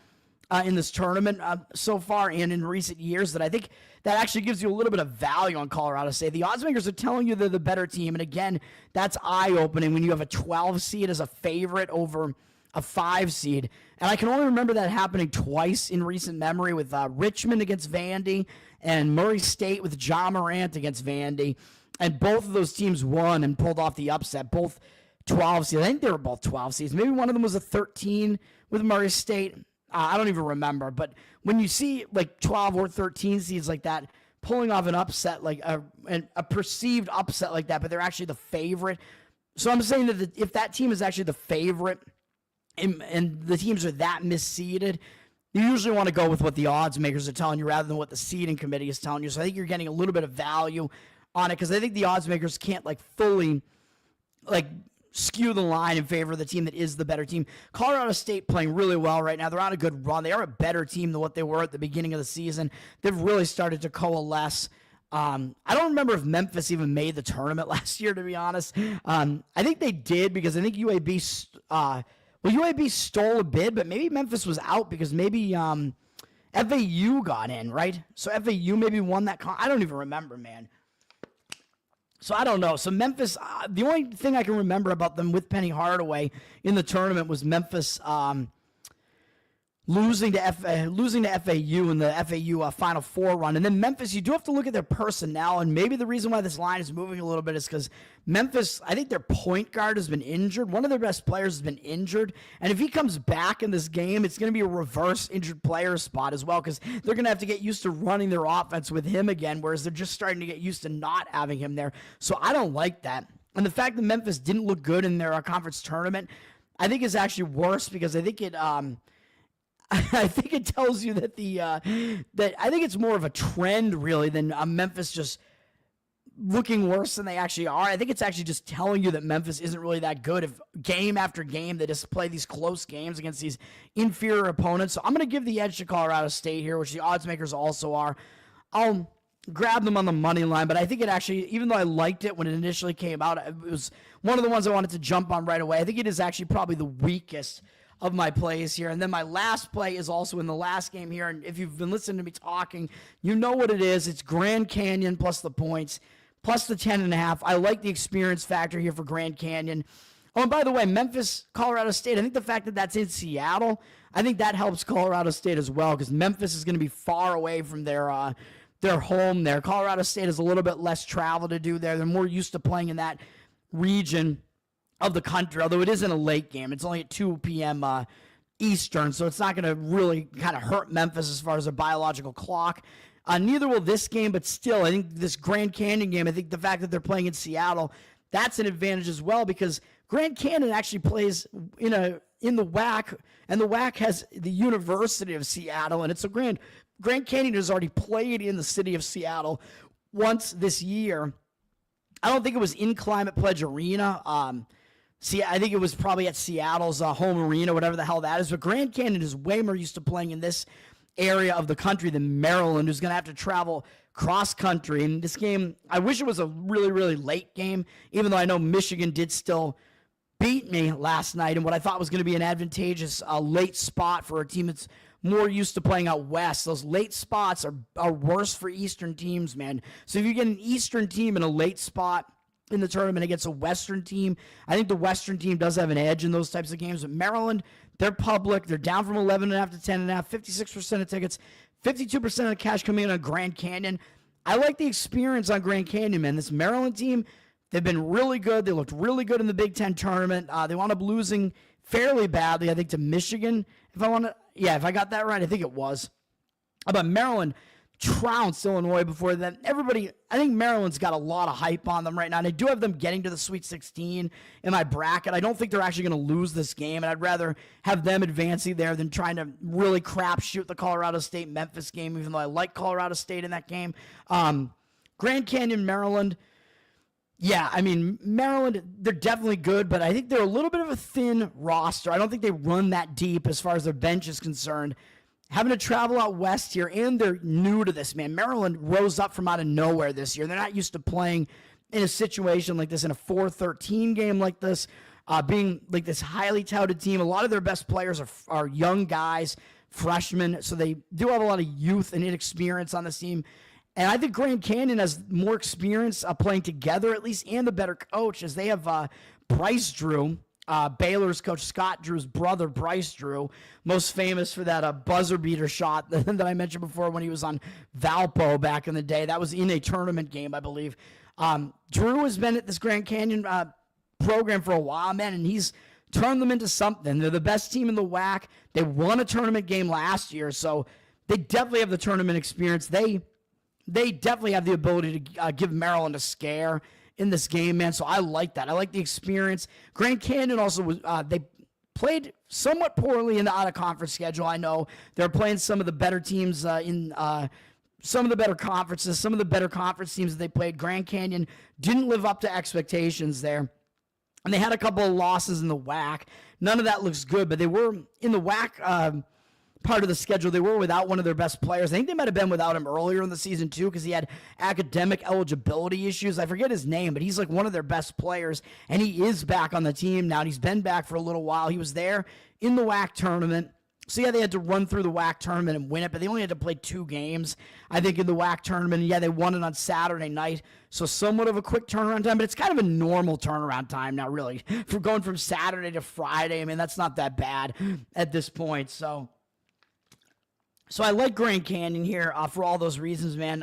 in this tournament so far and in recent years, that I think that actually gives you a little bit of value on Colorado State. The odds makers are telling you they're the better team, and again, that's eye-opening when you have a 12 seed as a favorite over a 5 seed. And I can only remember that happening twice in recent memory, with Richmond against Vandy and Murray State with Ja Morant against Vandy. And both of those teams won and pulled off the upset, both 12 seeds. I think they were both 12 seeds. Maybe one of them was a 13 with Murray State. I don't even remember. But when you see like 12 or 13 seeds like that pulling off an upset, like a perceived upset like that, but they're actually the favorite. So I'm saying that if that team is actually the favorite, and the teams are that misseeded, you usually want to go with what the odds makers are telling you rather than what the seeding committee is telling you. So I think you're getting a little bit of value on it, because I think the odds makers can't fully skew the line in favor of the team that is the better team. Colorado State playing really well right now. They're on a good run. They are a better team than what they were at the beginning of the season. They've really started to coalesce. I don't remember if Memphis even made the tournament last year, to be honest. I think they did, because I think UAB stole a bid, but maybe Memphis was out because maybe FAU got in, right? So FAU maybe won that. I don't even remember, man. So I don't know. So Memphis, the only thing I can remember about them with Penny Hardaway in the tournament was Memphis losing to FAU in the FAU Final Four run. And then Memphis, you do have to look at their personnel, and maybe the reason why this line is moving a little bit is because Memphis, I think their point guard has been injured. One of their best players has been injured. And if he comes back in this game, it's going to be a reverse injured player spot as well, because they're going to have to get used to running their offense with him again, whereas they're just starting to get used to not having him there. So I don't like that. And the fact that Memphis didn't look good in their conference tournament, I think is actually worse, because I think it I think it tells you that that I think it's more of a trend really than Memphis just looking worse than they actually are. I think it's actually just telling you that Memphis isn't really that good. If game after game they just play these close games against these inferior opponents. So I'm going to give the edge to Colorado State here, which the odds makers also are. I'll grab them on the money line, but I think it actually, even though I liked it when it initially came out, it was one of the ones I wanted to jump on right away. I think it is actually probably the weakest of my plays here. And then my last play is also in the last game here. And if you've been listening to me talking, you know what it is. It's Grand Canyon plus the points, plus the 10.5. I like the experience factor here for Grand Canyon. Oh, and by the way, Memphis, Colorado State, I think the fact that that's in Seattle, I think that helps Colorado State as well, because Memphis is going to be far away from their home there. Colorado State has a little bit less travel to do there. They're more used to playing in that region of the country, although it isn't a late game. It's only at 2 p.m. Eastern, so it's not going to really kind of hurt Memphis as far as a biological clock. Neither will this game, but still, I think this Grand Canyon game, I think the fact that they're playing in Seattle, that's an advantage as well, because Grand Canyon actually plays in the WAC, and the WAC has the University of Seattle, and it's a Grand Canyon has already played in the city of Seattle once this year. I don't think it was in Climate Pledge Arena. I think it was probably at Seattle's home arena, whatever the hell that is. But Grand Canyon is way more used to playing in this area of the country than Maryland, who's going to have to travel cross country. And this game, I wish it was a really, really late game, even though I know Michigan did still beat me last night in what I thought was going to be an advantageous late spot for a team that's more used to playing out west. Those late spots are worse for Eastern teams, man. So if you get an Eastern team in a late spot in the tournament against a Western team, I think the Western team does have an edge in those types of games. But Maryland, they're public. They're down from 11.5 to 10.5, 56% of tickets, 52% of the cash coming in on Grand Canyon. I like the experience on Grand Canyon, man. This Maryland team, they've been really good. They looked really good in the Big Ten tournament. They wound up losing fairly badly, I think, to Michigan. If I got that right, I think it was. But Maryland trounced Illinois before that. I think Maryland's got a lot of hype on them right now, and I do have them getting to the Sweet 16 in my bracket. I don't think they're actually going to lose this game, and I'd rather have them advancing there than trying to really crapshoot the Colorado State-Memphis game, even though I like Colorado State in that game. Grand Canyon, Maryland. Yeah, I mean, Maryland, they're definitely good, but I think they're a little bit of a thin roster. I don't think they run that deep as far as their bench is concerned. Having to travel out west here, and they're new to this, man. Maryland rose up from out of nowhere this year. They're not used to playing in a situation like this, in a 4-13 game like this, being like this highly touted team. A lot of their best players are young guys, freshmen, so they do have a lot of youth and inexperience on this team. And I think Grand Canyon has more experience playing together, at least, and the better coach, as they have Bryce Drew, Baylor's coach, Scott Drew's brother, Bryce Drew, most famous for that buzzer beater shot that I mentioned before when he was on Valpo back in the day. That was in a tournament game, I believe. Drew has been at this Grand Canyon program for a while, man, and he's turned them into something. They're the best team in the WAC. They won a tournament game last year, so they definitely have the tournament experience. They definitely have the ability to give Maryland a scare in this game, man. So I like that. I like the experience. Grand Canyon also was, they played somewhat poorly in the out-of-conference schedule. I know they're playing some of the better teams in some of the better conferences, some of the better conference teams that they played. Grand Canyon didn't live up to expectations there. And they had a couple of losses in the WAC. None of that looks good, but they were in the WAC part of the schedule. They were without one of their best players. I think they might have been without him earlier in the season too, because he had academic eligibility issues. I forget his name, but he's like one of their best players, and he is back on the team now, and he's been back for a little while. He was there in the WAC tournament. So, yeah, they had to run through the WAC tournament and win it, but they only had to play 2 games, I think, in the WAC tournament. And, yeah, they won it on Saturday night, so somewhat of a quick turnaround time, but it's kind of a normal turnaround time now, really, for going from Saturday to Friday. I mean, that's not that bad at this point, so I like Grand Canyon here for all those reasons, man.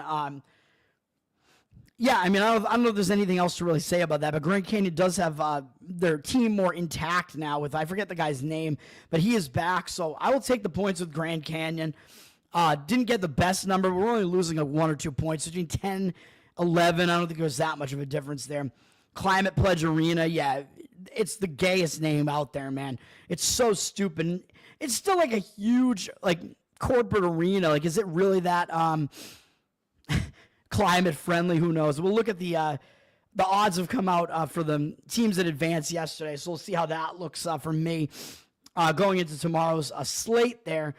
Yeah, I mean, I don't know if there's anything else to really say about that, but Grand Canyon does have their team more intact now with, I forget the guy's name, but he is back, so I will take the points with Grand Canyon. Didn't get the best number. We're only losing 1 or 2 points between 10, 11. I don't think there's that much of a difference there. Climate Pledge Arena, yeah, it's the gayest name out there, man. It's so stupid. It's still like a huge, like, corporate arena. Like, is it really that climate friendly? Who knows? We'll look at the odds have come out for the teams that advanced yesterday, so we'll see how that looks for me going into tomorrow's slate there.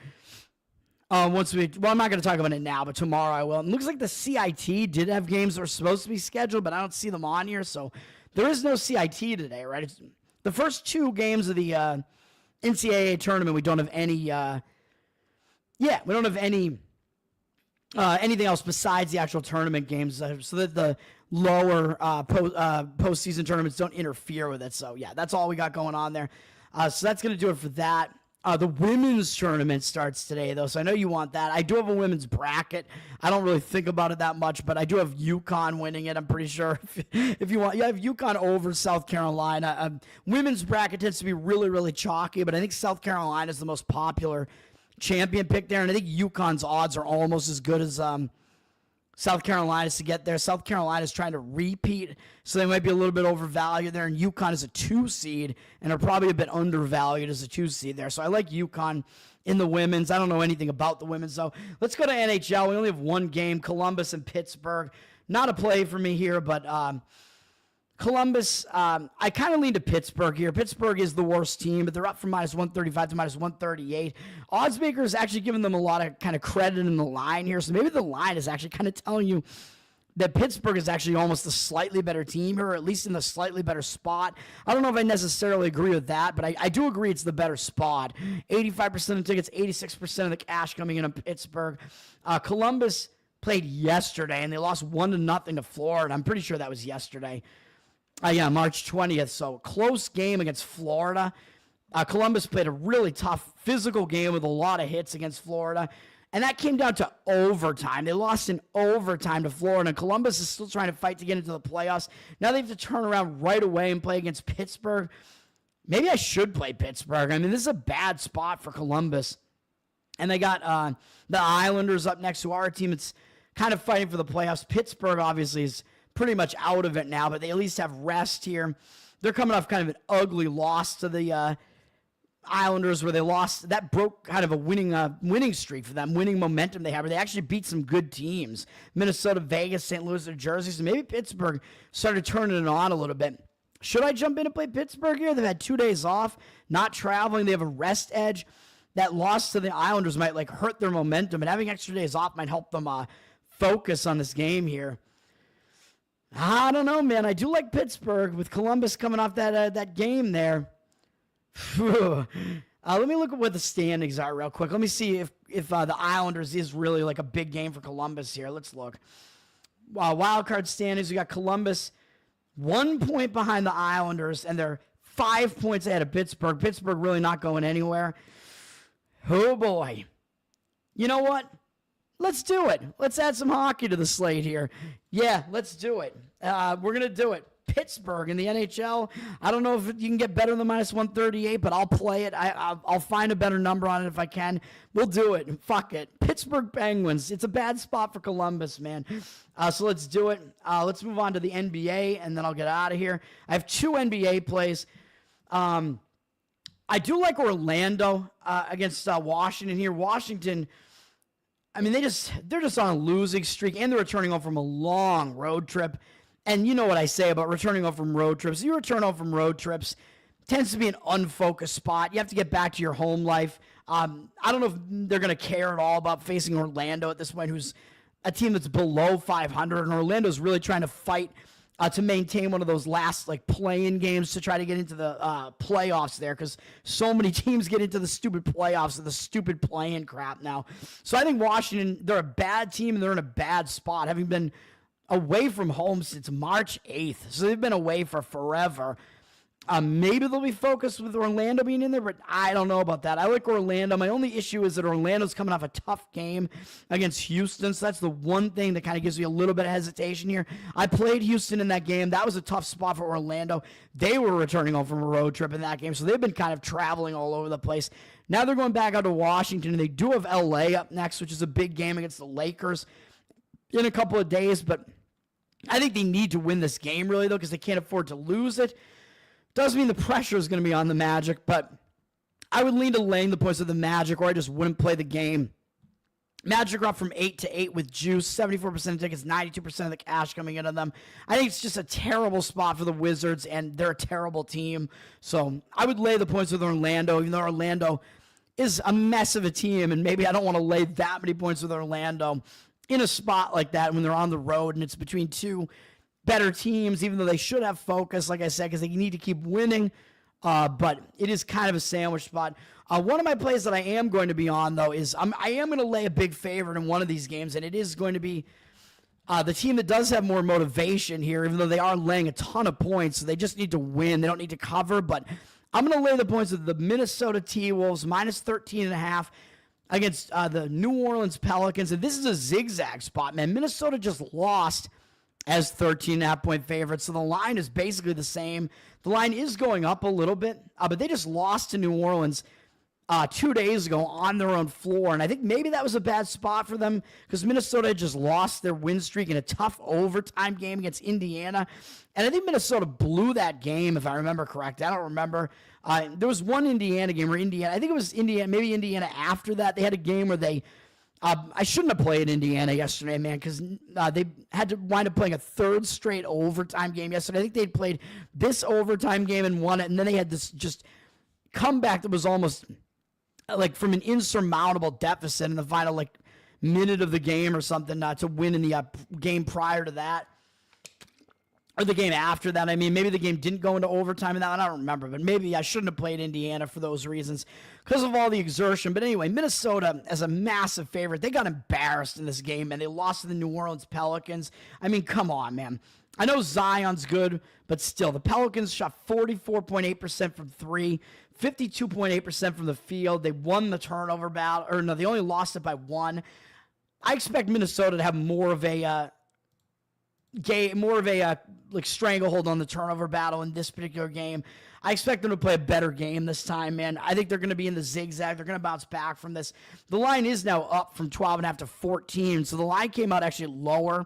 I'm not going to talk about it now, but tomorrow I will. It looks like the CIT did have games that were supposed to be scheduled, but I don't see them on here, so there is no CIT today, right? It's the first 2 games of the NCAA tournament. We don't have any we don't have any anything else besides the actual tournament games, so that the lower postseason tournaments don't interfere with it. So, yeah, that's all we got going on there. So that's going to do it for that. The women's tournament starts today, though, so I know you want that. I do have a women's bracket. I don't really think about it that much, but I do have UConn winning it, I'm pretty sure. If you want, you have UConn over South Carolina. Women's bracket tends to be really, really chalky, but I think South Carolina is the most popular champion pick there, and I think UConn's odds are almost as good as South Carolina's to get there. South Carolina's trying to repeat, so they might be a little bit overvalued there, and UConn is a 2 seed and are probably a bit undervalued as a 2 seed there. So I like UConn in the women's. I don't know anything about the women's, so let's go to NHL. We only have 1 game, Columbus and Pittsburgh. Not a play for me here, but Columbus, I kind of lean to Pittsburgh here. Pittsburgh is the worst team, but they're up from -135 to -138. Oddsmakers actually giving them a lot of kind of credit in the line here, so maybe the line is actually kind of telling you that Pittsburgh is actually almost a slightly better team here, or at least in the slightly better spot. I don't know if I necessarily agree with that, but I do agree it's the better spot. 85% of tickets, 86% of the cash coming in on Pittsburgh. Columbus played yesterday, and they lost 1-0 to Florida. I'm pretty sure that was yesterday. March 20th. So close game against Florida. Columbus played a really tough physical game with a lot of hits against Florida. And that came down to overtime. They lost in overtime to Florida. And Columbus is still trying to fight to get into the playoffs. Now they have to turn around right away and play against Pittsburgh. Maybe I should play Pittsburgh. I mean, this is a bad spot for Columbus. And they got the Islanders up next, who are a team that's kind of fighting for the playoffs. Pittsburgh, obviously, is pretty much out of it now, but they at least have rest here. They're coming off kind of an ugly loss to the Islanders, where they lost. That broke kind of a winning streak for them, winning momentum they have, where they actually beat some good teams. Minnesota, Vegas, St. Louis, New Jersey. So maybe Pittsburgh started turning it on a little bit. Should I jump in and play Pittsburgh here? They've had 2 days off, not traveling. They have a rest edge. That loss to the Islanders might hurt their momentum, and having extra days off might help them focus on this game here. I don't know, man. I do like Pittsburgh with Columbus coming off that game there. Let me look at what the standings are real quick. Let me see if the Islanders is really a big game for Columbus here. Let's look. Wild card standings, we got Columbus 1 point behind the Islanders, and they're 5 points ahead of Pittsburgh. Pittsburgh really not going anywhere. Oh, boy. You know what? Let's do it. Let's add some hockey to the slate here. Yeah, let's do it. We're going to do it. Pittsburgh in the NHL. I don't know if you can get better than -138, but I'll play it. I'll find a better number on it if I can. We'll do it. Fuck it. Pittsburgh Penguins. It's a bad spot for Columbus, man. So let's do it. Let's move on to the NBA, and then I'll get out of here. I have 2 NBA plays. I do like Orlando against Washington here. Washington, I mean, they're just on a losing streak, and they're returning home from a long road trip. And you know what I say about returning home from road trips. You return home from road trips, tends to be an unfocused spot. You have to get back to your home life. I don't know if they're going to care at all about facing Orlando at this point, who's a team that's below 500. And Orlando's really trying to fight to maintain one of those last play-in games to try to get into the playoffs there, because so many teams get into the stupid playoffs and the stupid play-in crap now. So I think Washington, they're a bad team and they're in a bad spot, having been away from home since March 8th. So they've been away for forever. Maybe they'll be focused with Orlando being in there, but I don't know about that. I like Orlando. My only issue is that Orlando's coming off a tough game against Houston, so that's the one thing that kind of gives me a little bit of hesitation here. I played Houston in that game. That was a tough spot for Orlando. They were returning home from a road trip in that game, so they've been kind of traveling all over the place. Now they're going back out to Washington, and they do have LA up next, which is a big game against the Lakers in a couple of days, but I think they need to win this game, really, though, because they can't afford to lose it. Doesn't mean the pressure is going to be on the Magic, but I would lean to laying the points of the Magic, or I just wouldn't play the game. Magic are up from 8-8 with juice, 74% of tickets, 92% of the cash coming into them. I think it's just a terrible spot for the Wizards, and they're a terrible team. So I would lay the points with Orlando, even though Orlando is a mess of a team, and maybe I don't want to lay that many points with Orlando in a spot like that when they're on the road and it's between 2 better teams, even though they should have focus, like I said, because they need to keep winning. But it is kind of a sandwich spot. One of my plays that I am going to be on, though, is I am going to lay a big favorite in one of these games, and it is going to be the team that does have more motivation here, even though they are laying a ton of points. So they just need to win. They don't need to cover. But I'm going to lay the points of the Minnesota T-Wolves, -13.5 against the New Orleans Pelicans. And this is a zigzag spot, man. Minnesota just lost as 13.5-point favorites. So the line is basically the same. The line is going up a little bit, but they just lost to New Orleans 2 days ago on their own floor. And I think maybe that was a bad spot for them because Minnesota just lost their win streak in a tough overtime game against Indiana. And I think Minnesota blew that game, if I remember correct. I don't remember. There was one Indiana game where I think it was Indiana, maybe Indiana after that. They had a game where they I shouldn't have played Indiana yesterday, man, because they had to wind up playing a third straight overtime game yesterday. I think they'd played this overtime game and won it, and then they had this just comeback that was almost like from an insurmountable deficit in the final minute of the game or something to win in the game prior to that. Or the game after that. I mean, maybe the game didn't go into overtime in that one. I don't remember, but maybe I shouldn't have played Indiana for those reasons because of all the exertion. But anyway, Minnesota as a massive favorite. They got embarrassed in this game, and they lost to the New Orleans Pelicans. I mean, come on, man. I know Zion's good, but still, the Pelicans shot 44.8% from three, 52.8% from the field. They won the turnover battle. Or no, they only lost it by one. I expect Minnesota to have more of a like stranglehold on the turnover battle in this particular game. I expect them to play a better game this time, man. I think they're going to be in the zigzag. They're going to bounce back from this. The line is now up from 12.5 to 14, so the line came out actually lower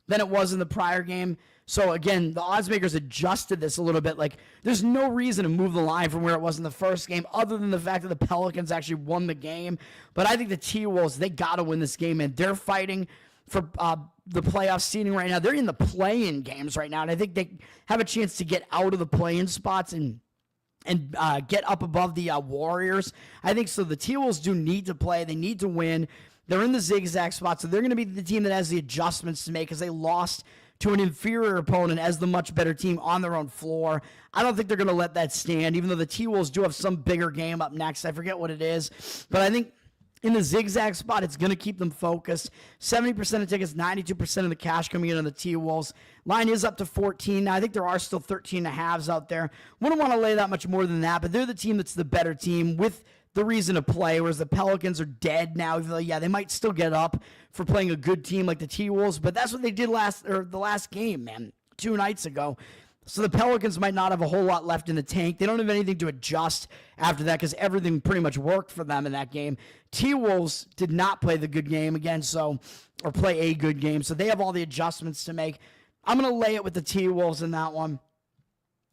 than it was in the prior game. So again, the odds makers adjusted this a little bit. Like, there's no reason to move the line from where it was in the first game, other than the fact that the Pelicans actually won the game. But I think the T-Wolves, they got to win this game, and they're fighting for the playoff seeding right now. They're in the play-in games right now, and I think they have a chance to get out of the play-in spots and get up above the Warriors. I think so. The T-Wolves do need to play. They need to win. They're in the zigzag spot, so they're going to be the team that has the adjustments to make because they lost to an inferior opponent as the much better team on their own floor. I don't think they're going to let that stand, even though the T-Wolves do have some bigger game up next. I forget what it is, but I think in the zigzag spot, it's going to keep them focused. 70% of tickets, 92% of the cash coming in on the T-Wolves. Line is up to 14. Now, I think there are still 13.5s out there. Wouldn't want to lay that much more than that, but they're the team that's the better team with the reason to play, whereas the Pelicans are dead now. Yeah, they might still get up for playing a good team like the T-Wolves, but that's what they did the last game, man, 2 nights ago. So the Pelicans might not have a whole lot left in the tank. They don't have anything to adjust after that because everything pretty much worked for them in that game. T-Wolves did not play the good game again, or play a good game, so they have all the adjustments to make. I'm going to lay it with the T-Wolves in that one.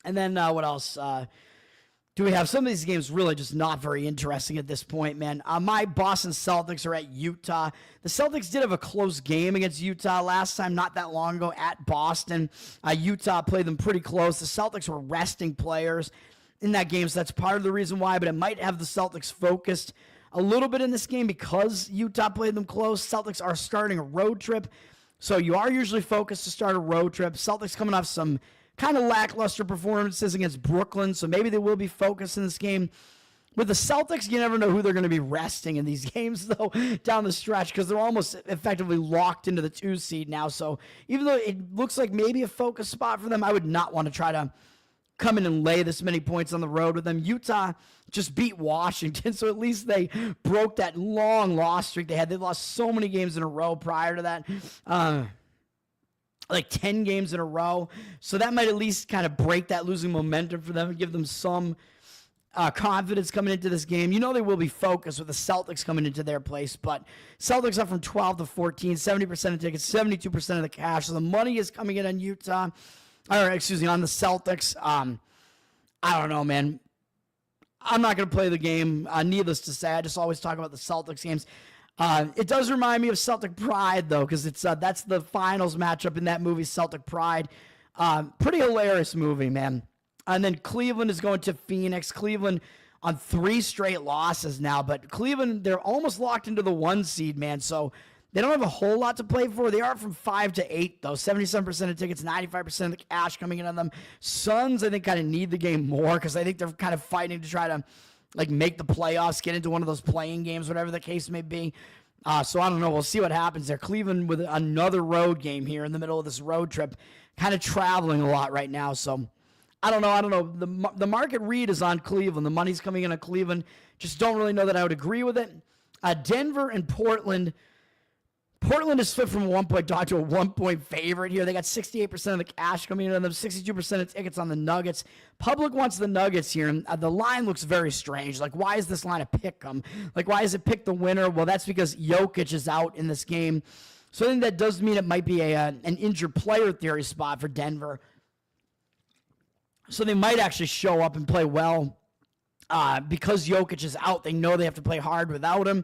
And then what else? Do we have some of these games really just not very interesting at this point, man? My Boston Celtics are at Utah. The Celtics did have a close game against Utah last time, not that long ago, at Boston. Utah played them pretty close. The Celtics were resting players in that game, so that's part of the reason why, but it might have the Celtics focused a little bit in this game because Utah played them close. Celtics are starting a road trip, so you are usually focused to start a road trip. Celtics coming off some kind of lackluster performances against Brooklyn, so maybe they will be focused in this game. With the Celtics, you never know who they're going to be resting in these games, though, down the stretch, because they're almost effectively locked into the 2 seed now. So even though it looks like maybe a focus spot for them, I would not want to try to come in and lay this many points on the road with them. Utah just beat Washington, so at least they broke that long loss streak they had. They lost so many games in a row prior to that. Like 10 games in a row. So that might at least kind of break that losing momentum for them and give them some confidence coming into this game. You know they will be focused with the Celtics coming into their place, but Celtics up from 12 to 14, 70% of tickets, 72% of the cash. So the money is coming in on Utah, or excuse me, on the Celtics. I don't know, man. I'm not going to play the game. Needless to say, I just always talk about the Celtics games. It does remind me of Celtic Pride, though, because that's the finals matchup in that movie, Celtic Pride. Pretty hilarious movie, man. And then Cleveland is going to Phoenix. Cleveland on 3 straight losses now, but Cleveland, they're almost locked into the 1 seed, man, so they don't have a whole lot to play for. They are from 5 to 8, though. 77% of tickets, 95% of the cash coming in on them. Suns, I think, kind of need the game more because I think they're kind of fighting to try to make the playoffs, get into one of those playing games, whatever the case may be. So I don't know. We'll see what happens there. Cleveland with another road game here in the middle of this road trip, kind of traveling a lot right now. So I don't know. The market read is on Cleveland. The money's coming in on Cleveland. Just don't really know that I would agree with it. Denver and Portland. Portland is flipped from a 1-point dog to a 1-point favorite here. They got 68% of the cash coming in on them, 62% of tickets on the Nuggets. Public wants the Nuggets here, and the line looks very strange. Like, why is this line a pick 'em? Like, why is it pick the winner? Well, that's because Jokic is out in this game. So I think that does mean it might be an injured player theory spot for Denver. So they might actually show up and play well. Because Jokic is out, they know they have to play hard without him.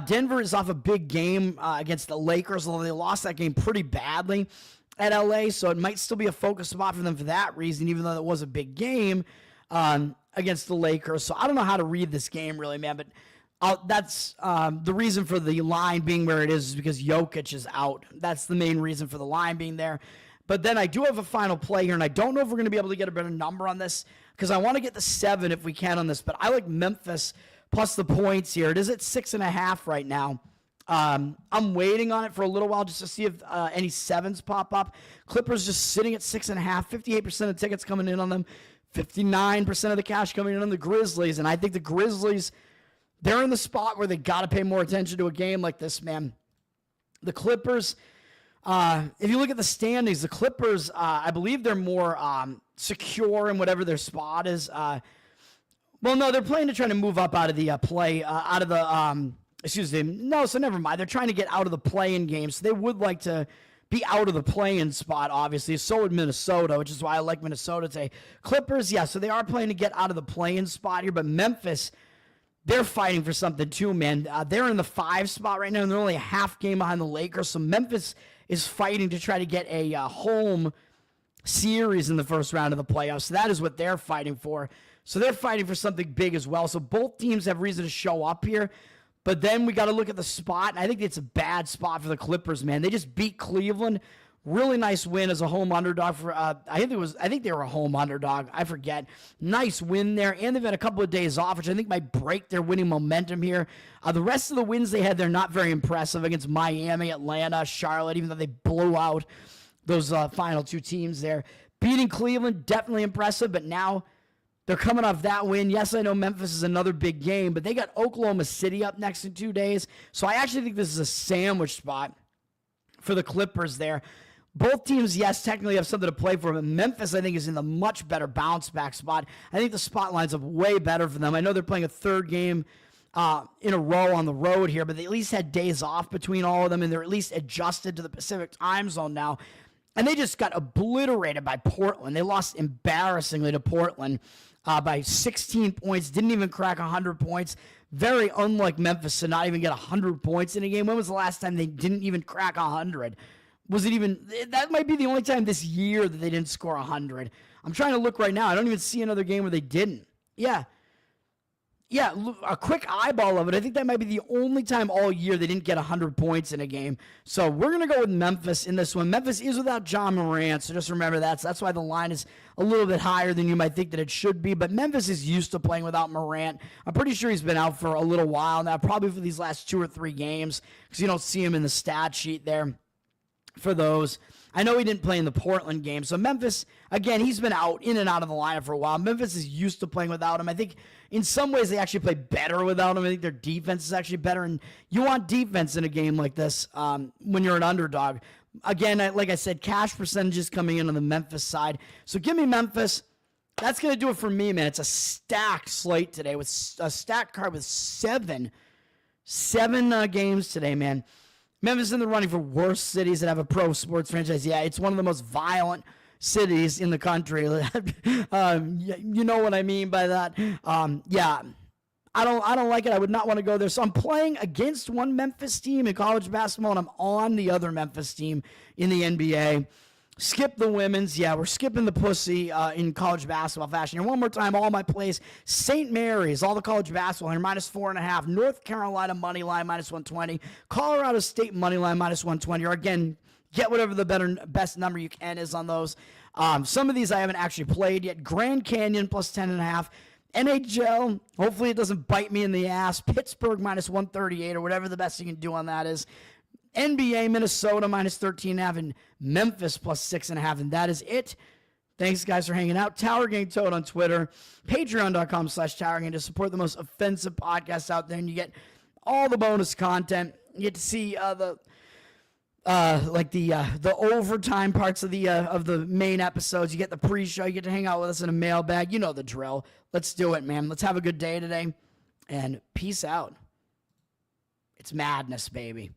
Denver is off a big game against the Lakers, although they lost that game pretty badly at LA, so it might still be a focus spot for them for that reason, even though it was a big game against the Lakers. So I don't know how to read this game really, man, but That's the reason for the line being where it is because Jokic is out. That's the main reason for the line being there. But then I do have a final play here, and I don't know if we're going to be able to get a better number on this because I want to get the 7 if we can on this. But I like Memphis plus the points here. It is at 6.5 right now. I'm waiting on it for a little while just to see if any 7s pop up. Clippers just sitting at 6.5. 58% of tickets coming in on them. 59% of the cash coming in on the Grizzlies. And I think the Grizzlies, they're in the spot where they got to pay more attention to a game like this, man. The Clippers, if you look at the standings, the Clippers, I believe they're more secure in whatever their spot is. Well, no, they're playing to try to move up out of the so never mind. They're trying to get out of the play-in game, so they would like to be out of the play-in spot, obviously. So would Minnesota, which is why I like Minnesota today. Clippers, yeah, so they are playing to get out of the play-in spot here, but Memphis, they're fighting for something too, man. They're in the 5 spot right now, and they're only a half game behind the Lakers, so Memphis is fighting to try to get a home series in the first round of the playoffs. So that is what they're fighting for. So they're fighting for something big as well. So both teams have reason to show up here. But then we got to look at the spot, and I think it's a bad spot for the Clippers, man. They just beat Cleveland. Really nice win as a home underdog for I think they were a home underdog. I forget. Nice win there, and they've had a couple of days off, which I think might break their winning momentum here. The rest of the wins they had, they're not very impressive against Miami, Atlanta, Charlotte, even though they blew out those final 2 teams there. Beating Cleveland, definitely impressive, but now they're coming off that win. Yes, I know Memphis is another big game, but they got Oklahoma City up next in 2 days. So I actually think this is a sandwich spot for the Clippers there. Both teams, yes, technically have something to play for, but Memphis, I think, is in the much better bounce-back spot. I think the spot lines up way better for them. I know they're playing a 3rd game in a row on the road here, but they at least had days off between all of them, and they're at least adjusted to the Pacific time zone now. And they just got obliterated by Portland. They lost embarrassingly to Portland by 16 points, didn't even crack 100 points. Very unlike Memphis to not even get 100 points in a game. When was the last time they didn't even crack 100? Was it even, that might be the only time this year that they didn't score 100. I'm trying to look right now. I don't even see another game where they didn't. Yeah, a quick eyeball of it. I think that might be the only time all year they didn't get 100 points in a game. So we're going to go with Memphis in this one. Memphis is without John Morant, so just remember that. So that's why the line is a little bit higher than you might think that it should be. But Memphis is used to playing without Morant. I'm pretty sure he's been out for a little while now, probably for these last 2 or 3 games, because you don't see him in the stat sheet there for those. I know he didn't play in the Portland game. So Memphis, again, he's been out, in and out of the lineup for a while. Memphis is used to playing without him. I think in some ways they actually play better without him. I think their defense is actually better. And you want defense in a game like this when you're an underdog. Again, like I said, cash percentages coming in on the Memphis side. So give me Memphis. That's going to do it for me, man. It's a stacked slate today with a stacked card with seven games today, man. Memphis in the running for worst cities that have a pro sports franchise. Yeah, it's one of the most violent cities in the country. You know what I mean by that. Yeah, I don't like it. I would not want to go there. So I'm playing against one Memphis team in college basketball, and I'm on the other Memphis team in the NBA. Skip the women's. Yeah, we're skipping the pussy in college basketball fashion. And one more time, all my plays. St. Mary's, all the college basketball here, -4.5. North Carolina money line, -120. Colorado State money line, -120. Or again, get whatever the best number you can is on those. Some of these I haven't actually played yet. Grand Canyon +10.5. NHL, hopefully it doesn't bite me in the ass. Pittsburgh -138 or whatever the best you can do on that is. NBA, Minnesota -13.5, and Memphis +6.5, and that is it. Thanks, guys, for hanging out. Tower Gang Toad on Twitter, patreon.com/Tower Gang to support the most offensive podcasts out there, and you get all the bonus content. You get to see the overtime parts of the main episodes. You get the pre-show. You get to hang out with us in a mailbag. You know the drill. Let's do it, man. Let's have a good day today, and peace out. It's madness, baby.